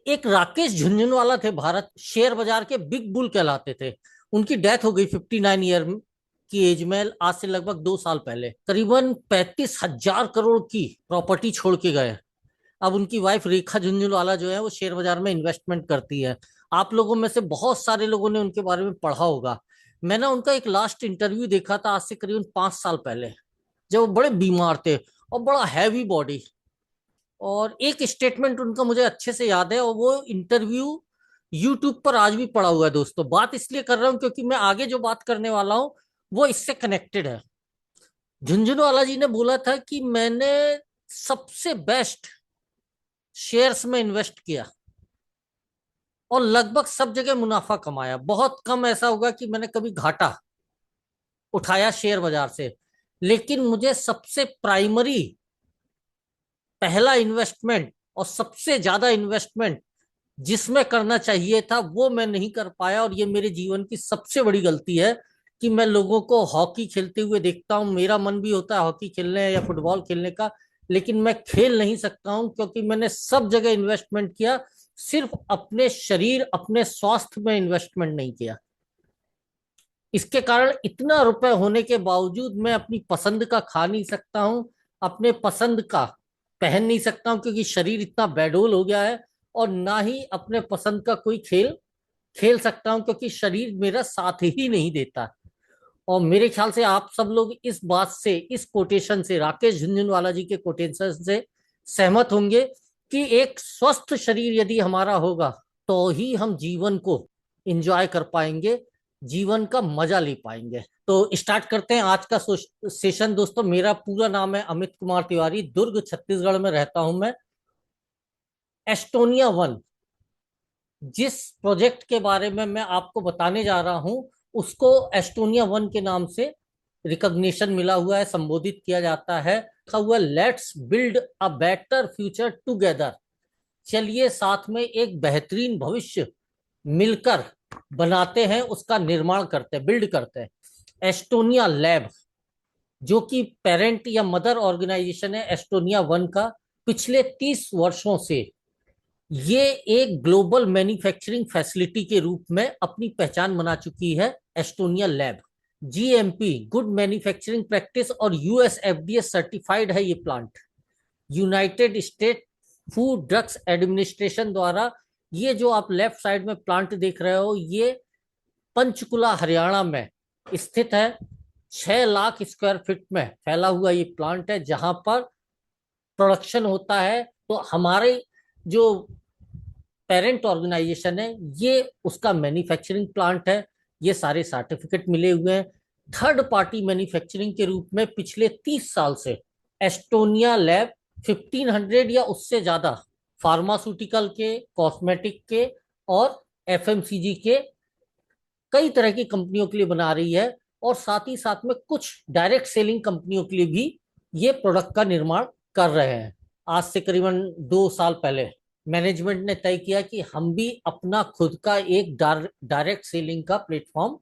एक राकेश झुंझुनवाला थे, भारत शेयर बाजार के बिग बुल कहलाते थे। उनकी डेथ हो गई 59 ईयर की एज में, आज से लगभग 2 साल पहले। करीबन 35,000 करोड़ की प्रॉपर्टी छोड़ के गए। अब उनकी वाइफ रेखा झुंझुनवाला जो है वो शेयर बाजार में इन्वेस्टमेंट करती है। आप लोगों में से बहुत सारे लोगों ने उनके बारे में पढ़ा होगा। मैंने उनका एक लास्ट इंटरव्यू देखा था आज से करीबन 5 साल पहले, जब वो बड़े बीमार थे और बड़ा हैवी बॉडी। और एक स्टेटमेंट उनका मुझे अच्छे से याद है, और वो इंटरव्यू यूट्यूब पर आज भी पड़ा हुआ है। दोस्तों, बात इसलिए कर रहा हूं क्योंकि मैं आगे जो बात करने वाला हूं वो इससे कनेक्टेड है। झुंझुनवाला जी ने बोला था कि मैंने सबसे बेस्ट शेयर्स में इन्वेस्ट किया और लगभग सब जगह मुनाफा कमाया। बहुत कम ऐसा होगा कि मैंने कभी घाटा उठाया शेयर बाजार से। लेकिन मुझे सबसे प्राइमरी पहला इन्वेस्टमेंट और सबसे ज्यादा इन्वेस्टमेंट जिसमें करना चाहिए था वो मैं नहीं कर पाया, और ये मेरे जीवन की सबसे बड़ी गलती है कि मैं लोगों को हॉकी खेलते हुए देखता हूँ। मेरा मन भी होता है हॉकी खेलने या फुटबॉल खेलने का, लेकिन मैं खेल नहीं सकता हूँ क्योंकि मैंने सब जगह इन्वेस्टमेंट किया, सिर्फ अपने शरीर अपने स्वास्थ्य में इन्वेस्टमेंट नहीं किया। इसके कारण इतना रुपए होने के बावजूद मैं अपनी पसंद का खा नहीं सकता हूँ, अपने पसंद का पहन नहीं सकता हूँ क्योंकि शरीर इतना बेडोल हो गया है, और ना ही अपने पसंद का कोई खेल खेल सकता हूँ क्योंकि शरीर मेरा साथ ही नहीं देता। और मेरे ख्याल से आप सब लोग इस बात से, इस कोटेशन से, राकेश झुनझुनवाला जी के कोटेशन से सहमत होंगे कि एक स्वस्थ शरीर यदि हमारा होगा तो ही हम जीवन को एंजॉय कर पाएंगे, जीवन का मजा ले पाएंगे। तो स्टार्ट करते हैं आज का सेशन। दोस्तों, मेरा पूरा नाम है अमित कुमार तिवारी, दुर्ग छत्तीसगढ़ में रहता हूं मैं। एस्टोनिया वन, जिस प्रोजेक्ट के बारे में मैं आपको बताने जा रहा हूं, उसको एस्टोनिया वन के नाम से रिकॉग्निशन मिला हुआ है, संबोधित किया जाता है। लिखा हुआ let's build a better future together. चलिए साथ में एक बेहतरीन भविष्य मिलकर बनाते हैं, उसका निर्माण करते हैं, बिल्ड करते हैं। एस्टोनिया लैब, जो कि पेरेंट या मदर ऑर्गेनाइजेशन है एस्टोनिया वन का, पिछले 30 वर्षों से ये एक ग्लोबल मैन्युफैक्चरिंग फैसिलिटी के रूप में अपनी पहचान बना चुकी है। Estonia lab GMP, good manufacturing practice, और यूएसएफडीए सर्टिफाइड है ये plant. United state food drugs administration द्वारा। ये जो आप लेफ्ट साइड में प्लांट देख रहे हो, ये पंचकुला हरियाणा में स्थित है। 6 लाख स्क्वायर फीट में फैला हुआ ये प्लांट है जहां पर प्रोडक्शन होता है। तो हमारे जो पेरेंट ऑर्गेनाइजेशन है ये उसका मैन्युफैक्चरिंग प्लांट है। ये सारे सर्टिफिकेट मिले हुए हैं। थर्ड पार्टी मैन्युफैक्चरिंग के रूप में पिछले 30 साल से एस्टोनिया लैब 1500 या उससे ज्यादा फार्मास्यूटिकल के, कॉस्मेटिक के और एफएमसीजी के कई तरह की कंपनियों के लिए बना रही है, और साथ ही साथ में कुछ डायरेक्ट सेलिंग कंपनियों के लिए भी ये प्रोडक्ट का निर्माण कर रहे हैं। आज से करीबन 2 साल पहले मैनेजमेंट ने तय किया कि हम भी अपना खुद का एक डायरेक्ट सेलिंग का प्लेटफॉर्म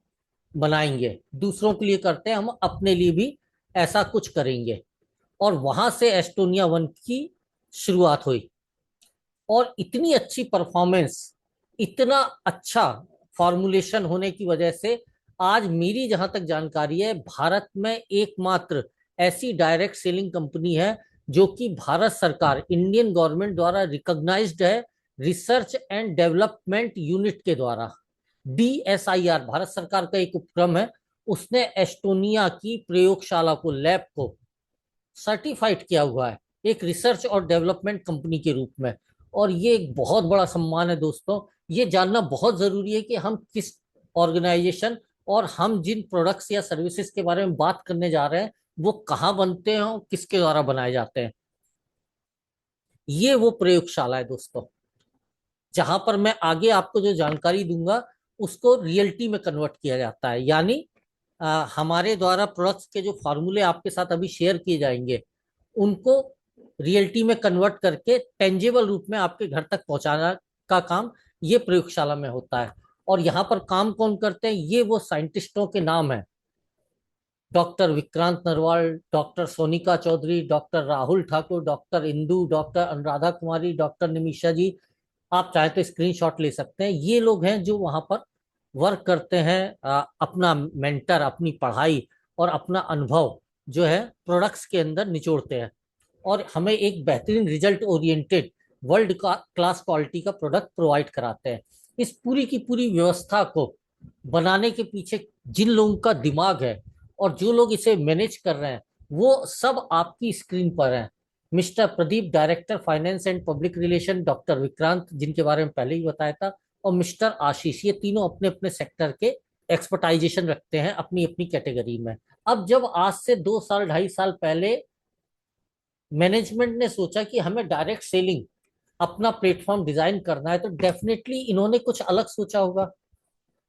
बनाएंगे। दूसरों के लिए करते हैं, हम अपने लिए भी ऐसा कुछ करेंगे। और वहां से एस्टोनिया वन की शुरुआत हुई, और इतनी अच्छी परफॉर्मेंस, इतना अच्छा फॉर्मुलेशन होने की वजह से आज मेरी जहां तक जानकारी है, भारत में एकमात्र ऐसी डायरेक्ट सेलिंग कंपनी है जो कि भारत सरकार, इंडियन गवर्नमेंट द्वारा रिकॉग्नाइज्ड है, रिसर्च एंड डेवलपमेंट यूनिट के द्वारा। डीएसआईआर भारत सरकार का एक उपक्रम है, उसने एस्टोनिया की प्रयोगशाला को, लैब को सर्टिफाइड किया हुआ है एक रिसर्च और डेवलपमेंट कंपनी के रूप में। और ये एक बहुत बड़ा सम्मान है दोस्तों। ये जानना बहुत जरूरी है कि हम किस ऑर्गेनाइजेशन और हम जिन प्रोडक्ट्स या सर्विसेज के बारे में बात करने जा रहे हैं वो कहाँ बनते हैं और किसके द्वारा बनाए जाते हैं। ये वो प्रयोगशाला है दोस्तों, जहां पर मैं आगे आपको जो जानकारी दूंगा उसको रियलिटी में कन्वर्ट किया जाता है। यानी हमारे द्वारा प्रोडक्ट्स के जो फार्मूले आपके साथ अभी शेयर किए जाएंगे, उनको रियलिटी में कन्वर्ट करके टेंजेबल रूप में आपके घर तक पहुंचाना का काम ये प्रयोगशाला में होता है। और यहाँ पर काम कौन करते हैं, ये वो साइंटिस्टों के नाम है। Doctor Vikrant Narwal, doctor Sonika Chaudhary, doctor Rahul Thakur, doctor Indu, doctor Anuradha Kumari, doctor Nimisha ji, आप चाहे तो स्क्रीनशॉट ले सकते हैं। ये लोग हैं जो वहां पर वर्क करते हैं, अपना मेंटर, अपनी पढ़ाई और अपना अनुभव जो है प्रोडक्ट्स के अंदर निचोड़ते हैं और हमें एक बेहतरीन रिजल्ट ओरिएंटेड वर्ल्ड का क्लास क्वालिटी का प्रोडक्ट प्रोवाइड कराते हैं। इस पूरी की पूरी व्यवस्था को बनाने के पीछे जिन लोगों का दिमाग है और जो लोग इसे मैनेज कर रहे हैं, वो सब आपकी स्क्रीन पर हैं। Mister Pradeep, director finance and public relation, doctor Vikrant, जिनके बारे में पहले ही बताया था, और मिस्टर आशीष, ये तीनों अपने अपने सेक्टर के एक्सपर्टाइजेशन रखते हैं अपनी अपनी कैटेगरी में। अब जब आज से 2 साल 2.5 साल पहले मैनेजमेंट ने सोचा कि हमें डायरेक्ट सेलिंग अपना प्लेटफॉर्म डिजाइन करना है, तो डेफिनेटली इन्होंने कुछ अलग सोचा होगा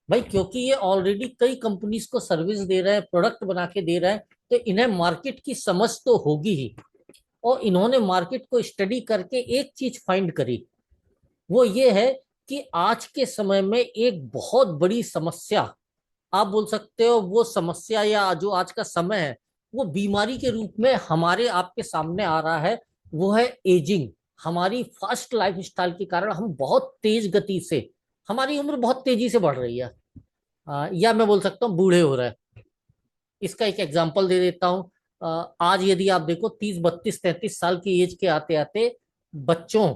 भाई, क्योंकि ये ऑलरेडी कई कंपनीज को सर्विस दे रहे हैं, प्रोडक्ट बना के दे रहे हैं, तो इन्हें मार्केट की समझ तो होगी ही। और इन्होंने मार्केट को स्टडी करके एक चीज फाइंड करी, वो ये है कि आज के समय में एक बहुत बड़ी समस्या, आप बोल सकते हो वो समस्या या जो आज का समय है वो बीमारी के रूप में हमारे आपके सामने आ रहा है, वो है एजिंग। हमारी फास्ट लाइफ स्टाइल के कारण हम बहुत तेज गति से, हमारी उम्र बहुत तेजी से बढ़ रही है, या मैं बोल सकता हूँ बूढ़े हो रहे हैं। इसका एक एग्जांपल दे देता हूँ। आज यदि आप देखो 30 32 33 साल की एज के आते आते बच्चों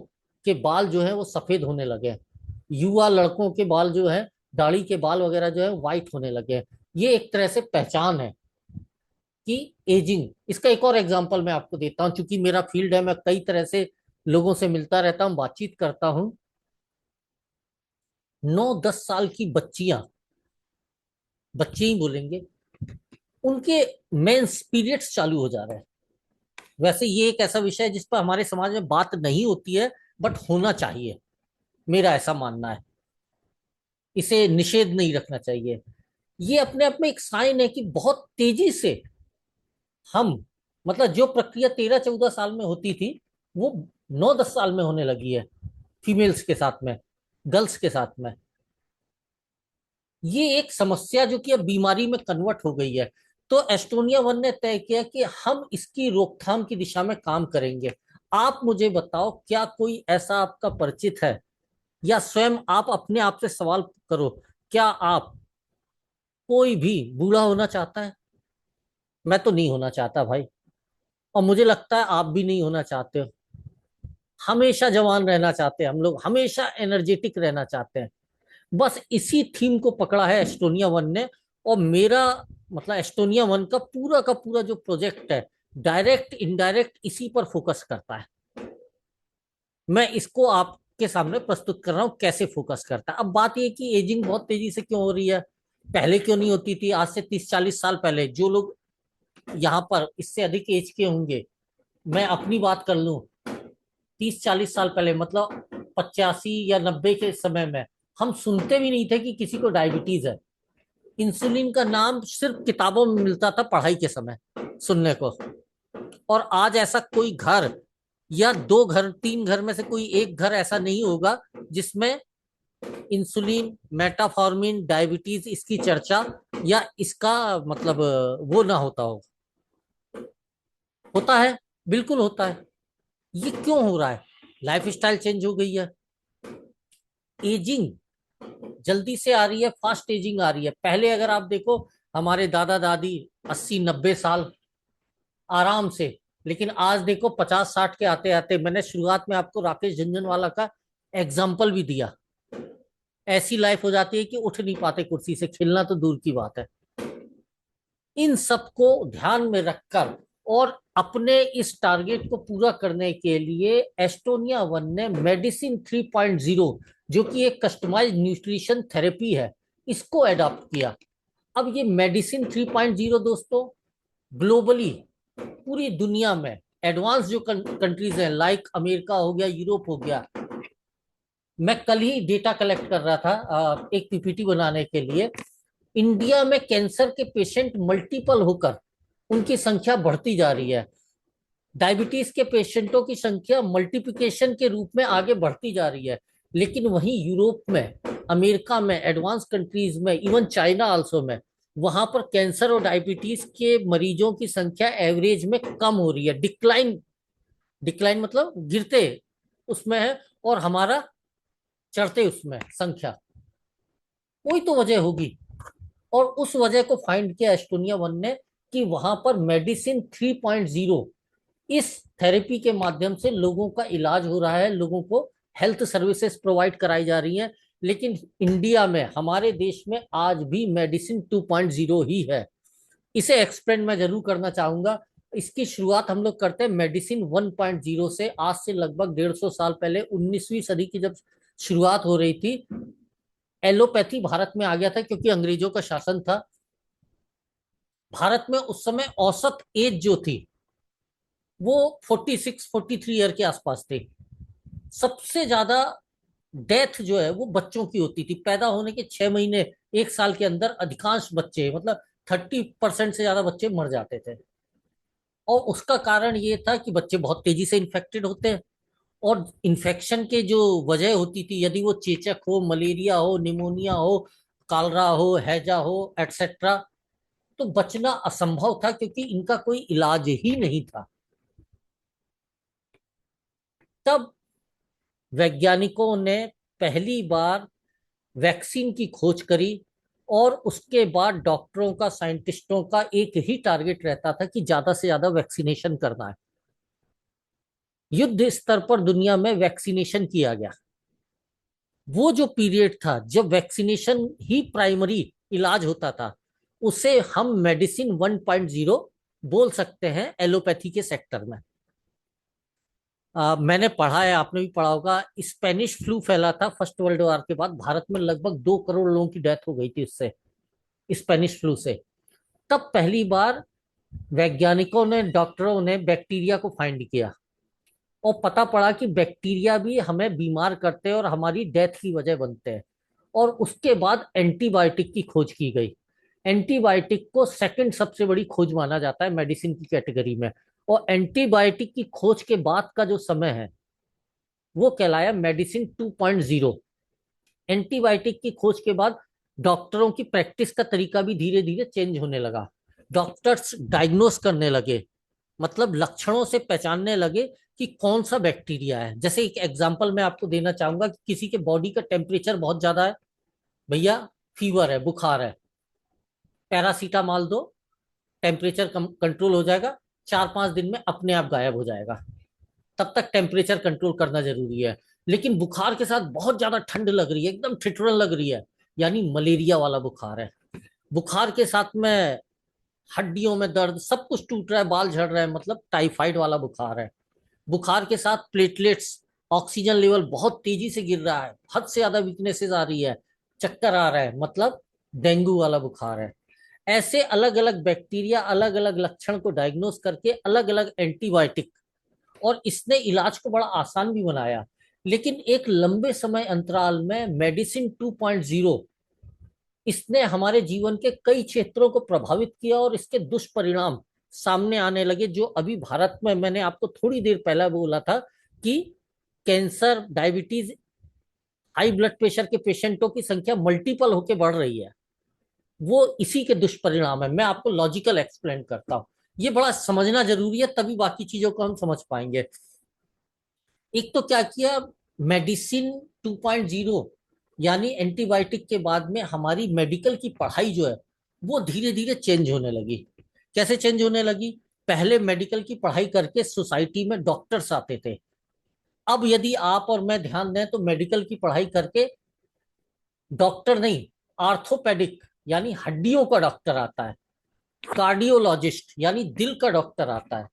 के बाल जो है वो सफेद होने लगे हैं, युवा लड़कों के बाल जो है, दाढ़ी के बाल वगैरह जो है व्हाइट होने लगे हैं। ये एक तरह से पहचान है कि एजिंग। इसका एक और एग्जांपल मैं आपको देता हूँ, क्योंकि मेरा फील्ड है, मैं कई तरह से लोगों से मिलता रहता हूँ, बातचीत करता हूँ। 9 10 साल की बच्चियां, बच्चे ही बोलेंगे, उनके मेंस पीरियड्स चालू हो जा रहे हैं। वैसे ये एक ऐसा विषय है जिस पर हमारे समाज में बात नहीं होती है, बट होना चाहिए, मेरा ऐसा मानना है। इसे निषेध नहीं रखना चाहिए। ये अपने आप में एक साइन है कि बहुत तेजी से हम, मतलब जो प्रक्रिया 13 14 साल में होती थी, वो 9 10 साल में होने लगी है, फीमेल्स के साथ में, गर्ल्स के साथ में। ये एक समस्या जो कि अब बीमारी में कन्वर्ट हो गई है। तो एस्टोनिया वन ने तय किया कि हम इसकी रोकथाम की दिशा में काम करेंगे। आप मुझे बताओ, क्या कोई ऐसा आपका परिचित है, या स्वयं आप अपने आप से सवाल करो, क्या आप, कोई भी बूढ़ा होना चाहता है? मैं तो नहीं होना चाहता भाई, और मुझे लगता है आप भी नहीं होना चाहते हो। हमेशा जवान रहना चाहते हैं हम लोग, हमेशा एनर्जेटिक रहना चाहते हैं। बस इसी थीम को पकड़ा है एस्टोनिया वन ने। और मेरा मतलब एस्टोनिया वन का पूरा जो प्रोजेक्ट है, डायरेक्ट इनडायरेक्ट इसी पर फोकस करता है। मैं इसको आपके सामने प्रस्तुत कर रहा हूं कैसे फोकस करता है। अब बात यह कि एजिंग बहुत तेजी से क्यों हो रही है, पहले क्यों नहीं होती थी? आज से 30 40 साल पहले जो लोग यहाँ पर इससे अधिक एज के होंगे, मैं अपनी बात कर लूं, 30 40 साल पहले मतलब 85 या 90 के समय में हम सुनते भी नहीं थे कि किसी को डायबिटीज है। इंसुलिन का नाम सिर्फ किताबों में मिलता था पढ़ाई के समय सुनने को। और आज ऐसा कोई घर या 2 घर 3 घर में से कोई एक घर ऐसा नहीं होगा जिसमें इंसुलिन, मेटाफॉर्मिन, डायबिटीज इसकी चर्चा या इसका मतलब वो ना होता हो। होता है, बिल्कुल होता है। ये क्यों हो रहा है? लाइफ स्टाइल चेंज हो गई है, एजिंग जल्दी से आ रही है, फास्ट एजिंग आ रही है। पहले अगर आप देखो, हमारे दादा दादी 80 90 साल आराम से, लेकिन आज देखो 50 60 के आते आते, मैंने शुरुआत में आपको राकेश झुनझुनवाला का एग्जाम्पल भी दिया, ऐसी लाइफ हो जाती है कि उठ नहीं पाते कुर्सी से, खेलना तो दूर की बात है। इन सबको ध्यान में रखकर और अपने इस टारगेट को पूरा करने के लिए एस्टोनिया वन ने मेडिसिन 3.0, जो कि एक कस्टमाइज न्यूट्रिशन थेरेपी है, इसको अडॉप्ट किया। अब ये मेडिसिन 3.0 दोस्तों ग्लोबली, पूरी दुनिया में एडवांस जो कंट्रीज हैं, लाइक अमेरिका हो गया, यूरोप हो गया। मैं कल ही डेटा कलेक्ट कर रहा था एक पीपीटी बनाने के लिए। इंडिया में कैंसर के पेशेंट मल्टीपल होकर उनकी संख्या बढ़ती जा रही है। डायबिटीज के पेशेंटों की संख्या मल्टीप्लिकेशन के रूप में आगे बढ़ती जा रही है। लेकिन वहीं यूरोप में, अमेरिका में, एडवांस कंट्रीज में, इवन चाइना आल्सो में, वहां पर कैंसर और डायबिटीज के मरीजों की संख्या एवरेज में कम हो रही है, डिक्लाइन, डिक्लाइन मतलब गिरते उसमें है। और हमारा चढ़ते उसमें संख्या, कोई तो वजह होगी। और उस वजह को फाइंड किया एस्टोनिया वन ने कि वहां पर मेडिसिन 3.0, इस थेरेपी के माध्यम से लोगों का इलाज हो रहा है, लोगों को हेल्थ सर्विसेज प्रोवाइड कराई जा रही हैं। लेकिन इंडिया में, हमारे देश में आज भी मेडिसिन 2.0 ही है। इसे एक्सप्लेन मैं जरूर करना चाहूंगा। इसकी शुरुआत हम लोग करते हैं मेडिसिन 1.0 से। आज से लगभग 150 साल पहले 19वीं सदी की जब शुरुआत हो रही थी, एलोपैथी भारत में आ गया था क्योंकि अंग्रेजों का शासन था। भारत में उस समय औसत एज जो थी वो 46-43 ईयर के आसपास थी। सबसे ज्यादा डेथ जो है वो बच्चों की होती थी। पैदा होने के 6 महीने, 1 साल के अंदर अधिकांश बच्चे, मतलब 30% से ज्यादा बच्चे मर जाते थे। और उसका कारण ये था कि बच्चे बहुत तेजी से इन्फेक्टेड होते हैं। और इन्फेक्शन के जो वजह होती थी, यदि वो चेचक हो, मलेरिया हो, निमोनिया हो, कालरा हो, हैजा हो, एटसेट्रा, तो बचना असंभव था क्योंकि इनका कोई इलाज ही नहीं था। तब वैज्ञानिकों ने पहली बार वैक्सीन की खोज करी। और उसके बाद डॉक्टरों का, साइंटिस्टों का एक ही टारगेट रहता था कि ज्यादा से ज्यादा वैक्सीनेशन करना है। युद्ध स्तर पर दुनिया में वैक्सीनेशन किया गया। वो जो पीरियड था जब वैक्सीनेशन ही प्राइमरी इलाज होता था, उसे हम मेडिसिन 1.0 बोल सकते हैं एलोपैथी के सेक्टर में। मैंने पढ़ा है, आपने भी पढ़ा होगा, स्पेनिश फ्लू फैला था फर्स्ट वर्ल्ड वॉर के बाद। भारत में लगभग 2 करोड़ लोगों की डेथ हो गई थी उससे, स्पेनिश फ्लू से। तब पहली बार वैज्ञानिकों ने, डॉक्टरों ने बैक्टीरिया को फाइंड किया और पता पड़ा कि बैक्टीरिया भी हमें बीमार करते हैं और हमारी डेथ की वजह बनते हैं। और उसके बाद एंटीबायोटिक की खोज की गई। एंटीबायोटिक को सेकंड सबसे बड़ी खोज माना जाता है मेडिसिन की कैटेगरी में। और एंटीबायोटिक की खोज के बाद का जो समय है वो कहलाया मेडिसिन 2.0। एंटीबायोटिक की खोज के बाद डॉक्टरों की प्रैक्टिस का तरीका भी धीरे धीरे चेंज होने लगा। डॉक्टर्स डायग्नोस करने लगे, मतलब लक्षणों से पहचानने लगे कि कौन सा बैक्टीरिया है। जैसे एक एग्जांपल मैं आपको देना चाहूंगा कि किसी के बॉडी का टेम्परेचर बहुत ज्यादा है, भैया फीवर है, बुखार है, पैरासीटामॉल दो, टेम्परेचर कंट्रोल हो जाएगा, 4-5 दिन में अपने आप गायब हो जाएगा। तब तक टेम्परेचर कंट्रोल करना जरूरी है। लेकिन बुखार के साथ बहुत ज्यादा ठंड लग रही है, एकदम ठिठुरन लग रही है, यानी मलेरिया वाला बुखार है। बुखार के साथ में हड्डियों में दर्द, सब कुछ टूट रहा है, बाल झड़ रहे हैं, मतलब टाइफाइड वाला बुखार है। बुखार के साथ प्लेटलेट्स, ऑक्सीजन लेवल बहुत तेजी से गिर रहा है, हद से ज्यादा वीकनेसेस आ रही है, चक्कर आ रहा है, मतलब डेंगू वाला बुखार है। ऐसे अलग अलग बैक्टीरिया, अलग अलग लक्षण को डायग्नोस करके अलग अलग एंटीबायोटिक, और इसने इलाज को बड़ा आसान भी बनाया। लेकिन एक लंबे समय अंतराल में मेडिसिन 2.0, इसने हमारे जीवन के कई क्षेत्रों को प्रभावित किया और इसके दुष्परिणाम सामने आने लगे, जो अभी भारत में मैंने आपको थोड़ी देर पहले बोला था कि cancer, diabetes, high blood pressure के पेशेंटों की संख्या मल्टीपल होके बढ़ रही है। वो इसी के दुष्परिणाम है। मैं आपको लॉजिकल एक्सप्लेन करता हूँ, ये बड़ा समझना जरूरी है, तभी बाकी चीजों को हम समझ पाएंगे। एक तो क्या किया, मेडिसिन 2.0 यानी एंटीबायोटिक के बाद में हमारी मेडिकल की पढ़ाई जो है वो धीरे धीरे चेंज होने लगी। कैसे चेंज होने लगी? पहले मेडिकल की पढ़ाई करके सोसाइटी में डॉक्टर्स आते थे। अब यदि आप और मैं ध्यान दें तो मेडिकल की पढ़ाई करके डॉक्टर नहीं, आर्थोपेडिक यानी हड्डियों का डॉक्टर आता है, कार्डियोलॉजिस्ट यानी दिल का डॉक्टर आता है,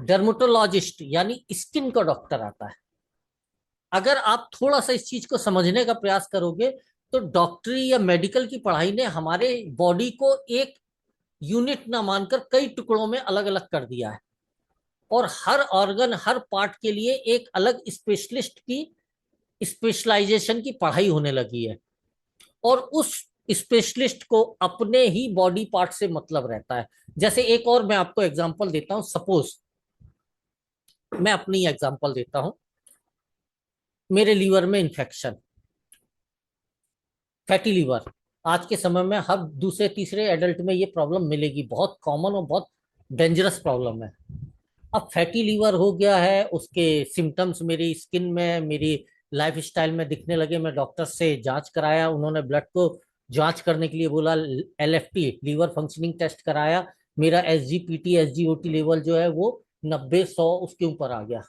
डर्मेटोलॉजिस्ट यानी स्किन का डॉक्टर आता है। अगर आप थोड़ा सा इस चीज को समझने का प्रयास करोगे तो डॉक्टरी या मेडिकल की पढ़ाई ने हमारे बॉडी को एक यूनिट ना मानकर कई टुकड़ों में अलग अलग कर दिया है। और हर ऑर्गन, हर पार्ट के लिए एक अलग स्पेशलिस्ट की स्पेशलाइजेशन की पढ़ाई होने लगी है। और उस स्पेशलिस्ट को अपने ही बॉडी पार्ट से मतलब रहता है। जैसे एक और मैं आपको एग्जांपल देता हूं, सपोज मैं अपनी एग्जांपल देता हूं, मेरे लीवर में इंफेक्शन, फैटी लीवर। आज के समय में हर दूसरे तीसरे एडल्ट में ये प्रॉब्लम मिलेगी, बहुत कॉमन और बहुत डेंजरस प्रॉब्लम है। अब फैटी लीवर हो गया है, उसके सिम्टम्स मेरी स्किन में, मेरी लाइफ स्टाइल में दिखने लगे। मैं डॉक्टर से जांच कराया, उन्होंने ब्लड को जांच करने के लिए बोला, LFT लीवर फंक्शनिंग टेस्ट कराया। मेरा SGPT SGOT लेवल जो है वो 90-100 उसके ऊपर आ गया।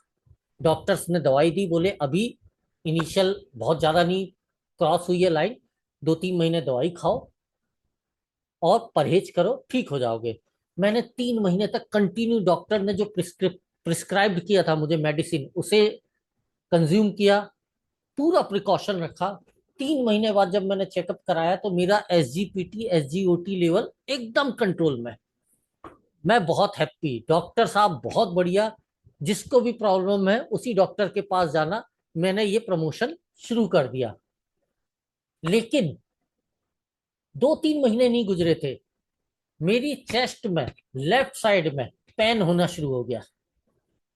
डॉक्टर्स ने दवाई दी, बोले अभी इनिशियल बहुत ज्यादा नहीं क्रॉस हुई है लाइन, 2-3 महीने दवाई खाओ और परहेज करो, ठीक हो जाओगे। मैंने 3 महीने तक कंटिन्यू डॉक्टर ने जो प्रिस्क्राइब किया था मुझे मेडिसिन, उसे कंज्यूम किया, पूरा प्रिकॉशन रखा। 3 महीने बाद जब मैंने चेकअप कराया तो मेरा SGPT SGOT लेवल एकदम कंट्रोल में। मैं बहुत हैप्पी, डॉक्टर साहब बहुत बढ़िया। जिसको भी प्रॉब्लम है उसी डॉक्टर के पास जाना। मैंने ये प्रमोशन शुरू कर दिया। लेकिन 2-3 महीने नहीं गुजरे थे, मेरी चेस्ट में लेफ्ट साइड में पेन होना शुरू हो गया।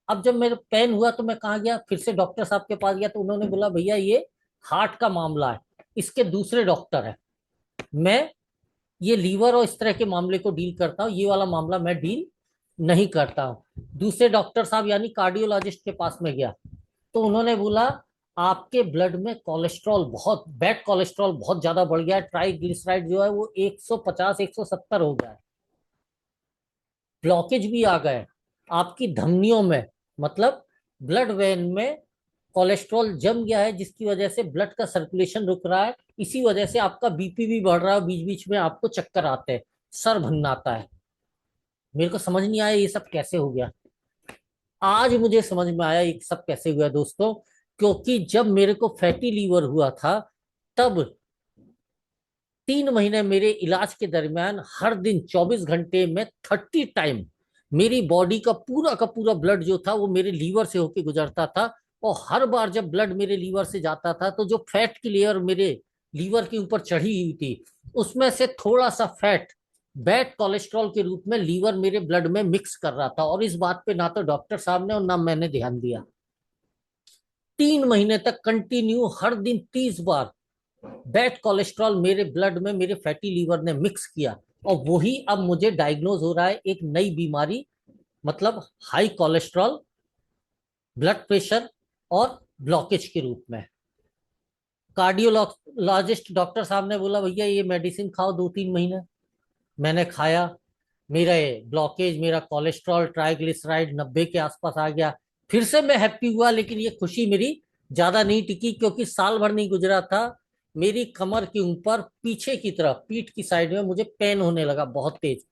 अब जब मेरे पेन हुआ तो मैं कहाँ गया, फिर से डॉक्टर साहब के पास गया, तो उन्होंने बोला भैया ये हार्ट का मामला है, इसके दूसरे डॉक्टर है। मैं ये लीवर और इस तरह के मामले को डील करता हूँ, ये वाला मामला मैं डील नहीं करता हूँ। दूसरे डॉक्टर साहब यानी कार्डियोलॉजिस्ट के पास में गया, तो उन्होंने बोला आपके ब्लड में कोलेस्ट्रॉल बहुत, बैड कोलेस्ट्रॉल बहुत ज्यादा बढ़ गया है, ट्राइग्लिसराइड जो है वो 150 170 हो गया है, ब्लॉकेज भी आ गए आपकी धमनियों में, मतलब ब्लड वेन में कोलेस्ट्रॉल जम गया है, जिसकी वजह से ब्लड का सर्कुलेशन रुक रहा है। इसी वजह से आपका BP भी बढ़ रहा है, बीच बीच में आपको चक्कर आते हैं, सर भन्नाता है। मेरे को समझ नहीं आया ये सब कैसे हो गया। आज मुझे समझ में आया ये सब कैसे हुआ दोस्तों, क्योंकि जब मेरे को फैटी लीवर हुआ था, तब 3 महीने मेरे इलाज के दरमियान हर दिन 24 घंटे में 30 टाइम मेरी बॉडी का पूरा ब्लड जो था वो मेरे लीवर से होके गुजरता था। और हर बार जब ब्लड मेरे लीवर से जाता था तो जो फैट की लेयर मेरे लीवर के ऊपर चढ़ी हुई थी, उसमें से थोड़ा सा फैट बैड कोलेस्ट्रॉल के रूप में लीवर मेरे ब्लड में मिक्स कर रहा था। और इस बात पे ना तो डॉक्टर साहब ने और ना मैंने ध्यान दिया। 3 महीने तक कंटिन्यू हर दिन 30 बार बैड कोलेस्ट्रॉल मेरे ब्लड में मेरे फैटी लीवर ने मिक्स किया। और वही अब मुझे डायग्नोज हो रहा है एक नई बीमारी, मतलब हाई कोलेस्ट्रॉल, ब्लड प्रेशर और ब्लॉकेज के रूप में। कार्डियोलॉजिस्ट डॉक्टर साहब ने बोला भैया ये मेडिसिन खाओ 2-3 महीने। मैंने खाया, मेरा ब्लॉकेज, मेरा कोलेस्ट्रॉल, ट्राइग्लिसराइड 90 के आसपास आ गया। फिर से मैं हैप्पी हुआ, लेकिन ये खुशी मेरी ज्यादा नहीं टिकी, क्योंकि साल भर नहीं गुजरा था, मेरी कमर के ऊपर पीछे की तरफ पीठ की साइड में मुझे पेन होने लगा बहुत तेज।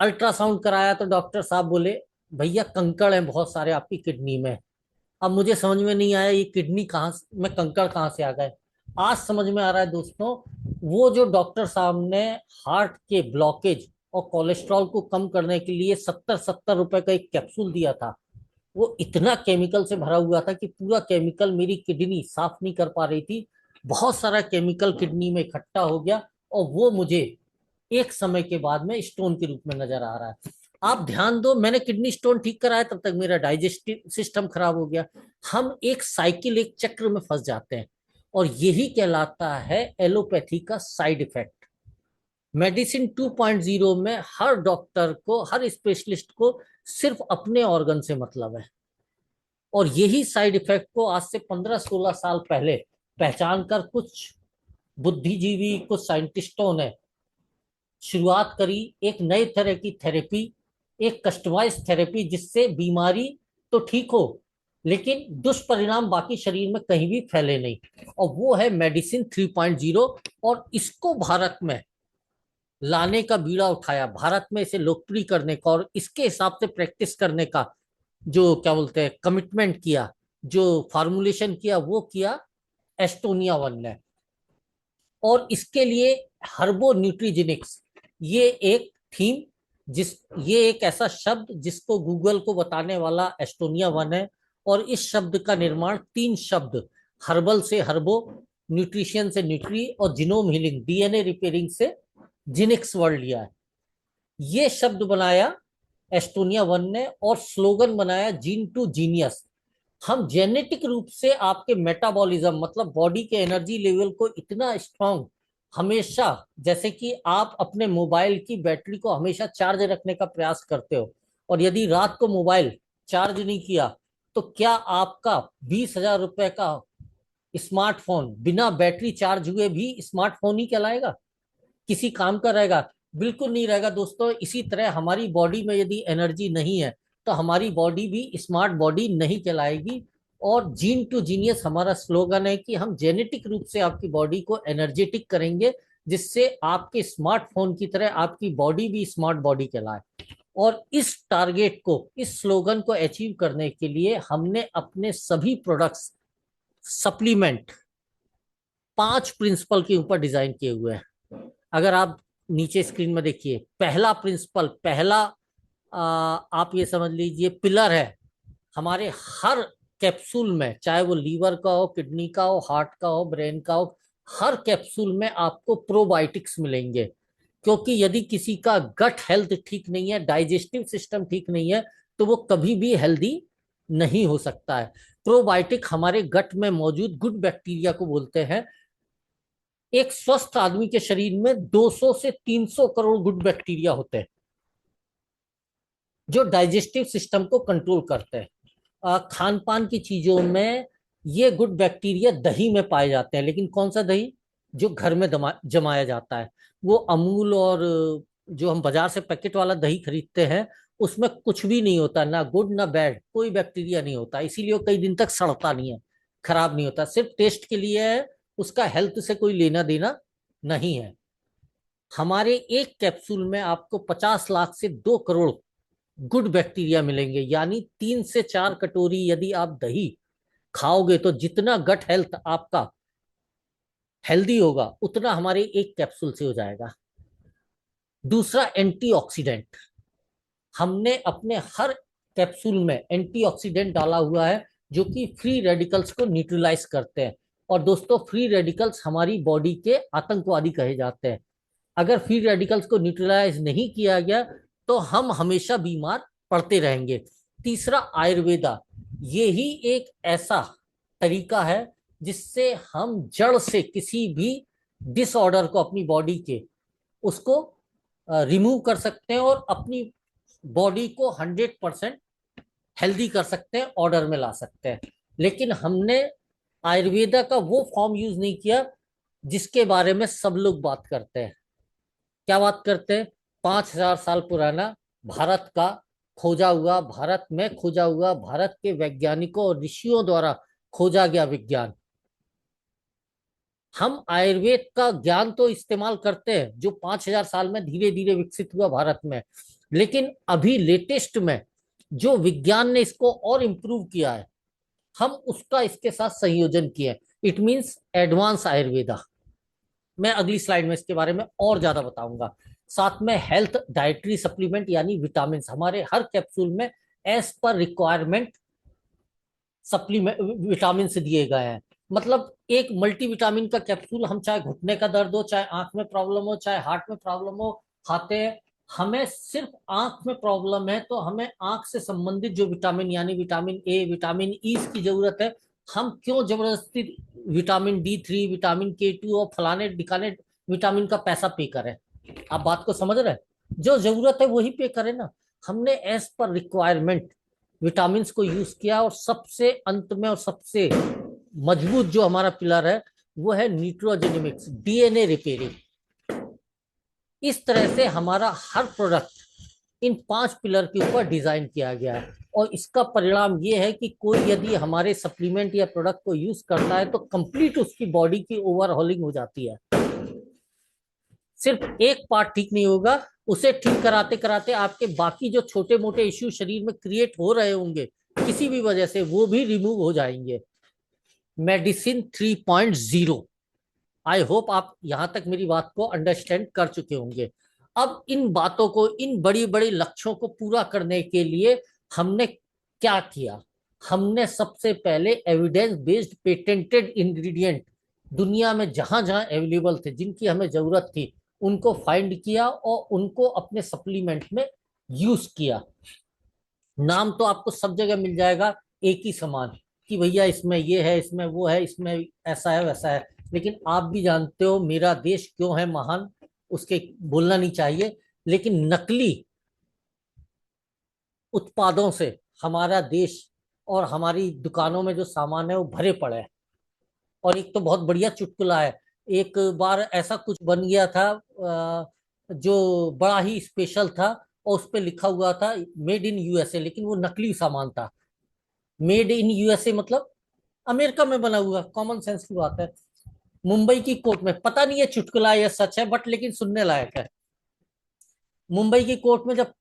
अल्ट्रासाउंड कराया तो डॉक्टर साहब बोले भैया कंकड़ हैं बहुत सारे आपकी किडनी में। अब मुझे समझ में नहीं आया ये किडनी कहाँ में कंकड़ कहाँ से आ गए। आज समझ में आ रहा है दोस्तों, वो जो डॉक्टर साहब ने हार्ट के ब्लॉकेज और कोलेस्ट्रॉल को कम करने के लिए 70-70 रुपए का एक कैप्सूल दिया था, वो इतना केमिकल से भरा हुआ था कि पूरा केमिकल मेरी किडनी साफ नहीं कर पा रही थी। बहुत सारा केमिकल किडनी में इकट्ठा हो गया, और वो मुझे एक समय के बाद में स्टोन के रूप में नजर आ रहा है। आप ध्यान दो, मैंने किडनी स्टोन ठीक कराया, तब तक मेरा डाइजेस्टिव सिस्टम खराब हो गया। हम एक साइकिल, एक चक्र में फंस जाते हैं, और यही कहलाता है एलोपैथी का साइड इफेक्ट। मेडिसिन 2.0 में हर डॉक्टर को, हर स्पेशलिस्ट को सिर्फ अपने ऑर्गन से मतलब है। और यही साइड इफेक्ट को आज से 15-16 साल पहले पहचान कर कुछ बुद्धिजीवी, कुछ साइंटिस्टों ने शुरुआत करी, एक नए तरह की थेरेपी, एक कस्टमाइज थेरेपी, जिससे बीमारी तो ठीक हो लेकिन दुष्परिणाम बाकी शरीर में कहीं भी फैले नहीं। और वो है मेडिसिन 3.0। और इसको भारत में लाने का बीड़ा उठाया, भारत में इसे लोकप्रिय करने का और इसके हिसाब से प्रैक्टिस करने का जो क्या बोलते हैं कमिटमेंट किया, जो फार्मूलेशन किया, वो किया एस्टोनिया वन ने। और इसके लिए हर्बो न्यूट्रीजेनिक्स, ये एक थीम, जिस ये एक ऐसा शब्द जिसको गूगल को बताने वाला एस्टोनिया वन है। और इस शब्द का निर्माण 3 शब्द, हर्बल से हर्बो, न्यूट्रिशन से न्यूट्री, और जिनोम हीलिंग DNA रिपेयरिंग से जिनिक्स वर्ड लिया है। ये शब्द बनाया एस्टोनिया वन ने, और स्लोगन बनाया जीन टू जीनियस। हम जेनेटिक रूप से आपके मेटाबॉलिज्म, मतलब बॉडी के एनर्जी लेवल को इतना स्ट्रांग, हमेशा, जैसे कि आप अपने मोबाइल की बैटरी को हमेशा चार्ज रखने का प्रयास करते हो, और यदि रात को मोबाइल चार्ज नहीं किया तो क्या आपका 20,000 रुपए का स्मार्टफोन बिना बैटरी चार्ज हुए भी स्मार्टफोन ही कहलाएगा? किसी काम का रहेगा? बिल्कुल नहीं रहेगा दोस्तों। इसी तरह हमारी बॉडी में यदि एनर्जी नहीं है तो हमारी बॉडी भी स्मार्ट बॉडी नहीं कहलाएगी। और जीन टू जीनियस हमारा स्लोगन है कि हम जेनेटिक रूप से आपकी बॉडी को एनर्जेटिक करेंगे, जिससे आपके स्मार्टफोन की तरह आपकी बॉडी भी स्मार्ट बॉडी कहलाए। और इस टारगेट को, इस स्लोगन को अचीव करने के लिए हमने अपने सभी प्रोडक्ट्स, सप्लीमेंट 5 प्रिंसिपल के ऊपर डिजाइन किए हुए हैं। अगर आप नीचे स्क्रीन में देखिए, पहला प्रिंसिपल, पहला आप ये समझ लीजिए पिलर है हमारे हर कैप्सूल में, चाहे वो लीवर का हो, किडनी का हो, हार्ट का हो, ब्रेन का हो, हर कैप्सूल में आपको प्रोबायोटिक्स मिलेंगे। क्योंकि यदि किसी का गट हेल्थ ठीक नहीं है, डाइजेस्टिव सिस्टम ठीक नहीं है, तो वो कभी भी हेल्दी नहीं हो सकता है। प्रोबायोटिक हमारे गट में मौजूद गुड बैक्टीरिया को बोलते हैं। एक स्वस्थ आदमी के शरीर में 200 से 300 करोड़ गुड बैक्टीरिया होते हैं जो डाइजेस्टिव सिस्टम को कंट्रोल करते हैं। खान पान की चीजों में ये गुड बैक्टीरिया दही में पाए जाते हैं, लेकिन कौन सा दही? जो घर में जमाया जाता है। वो अमूल और जो हम बाजार से पैकेट वाला दही खरीदते हैं, उसमें कुछ भी नहीं होता, ना गुड ना बैड, कोई बैक्टीरिया नहीं होता, इसीलिए वो कई दिन तक सड़ता नहीं है, खराब नहीं होता, सिर्फ टेस्ट के लिए है, उसका हेल्थ से कोई लेना देना नहीं है। हमारे एक कैप्सूल में आपको 50 लाख से 2 करोड़ गुड बैक्टीरिया मिलेंगे। यानी 3 से 4 कटोरी यदि आप दही खाओगे तो जितना गट हेल्थ आपका हेल्दी होगा उतना हमारे एक कैप्सूल से हो जाएगा। दूसरा, एंटीऑक्सीडेंट। हमने अपने हर कैप्सूल में एंटीऑक्सीडेंट डाला हुआ है जो कि फ्री रेडिकल्स को न्यूट्रलाइज करते हैं। और दोस्तों, फ्री रेडिकल्स हमारी बॉडी के आतंकवादी कहे जाते हैं। अगर फ्री रेडिकल्स को न्यूट्रलाइज नहीं किया गया तो हम हमेशा बीमार पड़ते रहेंगे। तीसरा, आयुर्वेदा। ये ही एक ऐसा तरीका है जिससे हम जड़ से किसी भी डिसऑर्डर को अपनी बॉडी के, उसको रिमूव कर सकते हैं और अपनी बॉडी को 100% हेल्दी कर सकते हैं, ऑर्डर में ला सकते हैं। लेकिन हमने आयुर्वेदा का वो फॉर्म यूज नहीं किया जिसके बारे में सब लोग बात करते हैं। क्या बात करते हैं? 5,000 साल पुराना भारत का खोजा हुआ, भारत में खोजा हुआ, भारत के वैज्ञानिकों और ऋषियों द्वारा खोजा गया विज्ञान। हम आयुर्वेद का ज्ञान तो इस्तेमाल करते हैं जो 5,000 साल में धीरे धीरे विकसित हुआ भारत में, लेकिन अभी लेटेस्ट में जो विज्ञान ने इसको और इम्प्रूव किया है, हम उसका इसके साथ संयोजन किए। It means advance Ayurveda. मैं अगली स्लाइड में इसके बारे में और ज्यादा बताऊंगा। साथ में हेल्थ डाइटरी सप्लीमेंट यानी विटामिन हमारे हर कैप्सूल में एज पर रिक्वायरमेंट सप्लीमेंट विटामिन से दिए गए हैं। मतलब एक मल्टीविटामिन का कैप्सूल हम चाहे घुटने का दर्द हो, चाहे आंख में प्रॉब्लम हो, चाहे हार्ट में प्रॉब्लम हो, खाते हैं। हमें सिर्फ आंख में प्रॉब्लम है तो हमें आंख से संबंधित जो विटामिन यानी विटामिन ए, विटामिन ई की जरूरत है। हम क्यों जबरदस्ती विटामिन D3, विटामिन K2 और फलाने ढिकाने विटामिन का पैसा पे करें? आप बात को समझ रहे हैं? जो जरूरत है वही पे करें ना। हमने एज पर रिक्वायरमेंट विटामिन को यूज किया। और सबसे अंत में और सबसे मजबूत जो हमारा पिलर है वो है न्यूट्रोजेनिमिक्स, डीएनए रिपेयरिंग। इस तरह से हमारा हर प्रोडक्ट इन 5 पिलर के ऊपर डिजाइन किया गया है। और इसका परिणाम ये है कि कोई यदि हमारे सप्लीमेंट या प्रोडक्ट को यूज करता है तो कंप्लीट उसकी बॉडी की ओवरहॉलिंग हो जाती है। सिर्फ एक पार्ट ठीक नहीं होगा, उसे ठीक कराते कराते आपके बाकी जो छोटे मोटे इश्यू शरीर में क्रिएट हो रहे होंगे किसी भी वजह से, वो भी रिमूव हो जाएंगे। मेडिसिन 3.0। आई होप आप यहां तक मेरी बात को अंडरस्टैंड कर चुके होंगे। अब इन बातों को, इन बड़ी बड़ी लक्ष्यों को पूरा करने के लिए हमने क्या किया? हमने सबसे पहले एविडेंस बेस्ड पेटेंटेड इंग्रेडिएंट दुनिया में जहां जहां अवेलेबल थे, जिनकी हमें जरूरत थी, उनको फाइंड किया और उनको अपने सप्लीमेंट में यूज किया। नाम तो आपको सब जगह मिल जाएगा एक ही समान, कि भैया इसमें ये है, इसमें वो है, इसमें ऐसा है वैसा है। लेकिन आप भी जानते हो मेरा देश क्यों है महान, उसके बोलना नहीं चाहिए। लेकिन नकली उत्पादों से हमारा देश और हमारी दुकानों में जो सामान है वो भरे पड़े हैं। और एक तो बहुत बढ़िया चुटकुला है। एक बार ऐसा कुछ बन गया था जो बड़ा ही स्पेशल था, और उस पे लिखा हुआ था मेड इन यूएसए, लेकिन वो नकली सामान था। मेड इन यूएसए मतलब अमेरिका में बना हुआ, कॉमन सेंस की बात है। मुंबई की कोर्ट में, पता नहीं है चुटकुला या सच है, बट लेकिन सुनने लायक है। मुंबई की कोर्ट में जब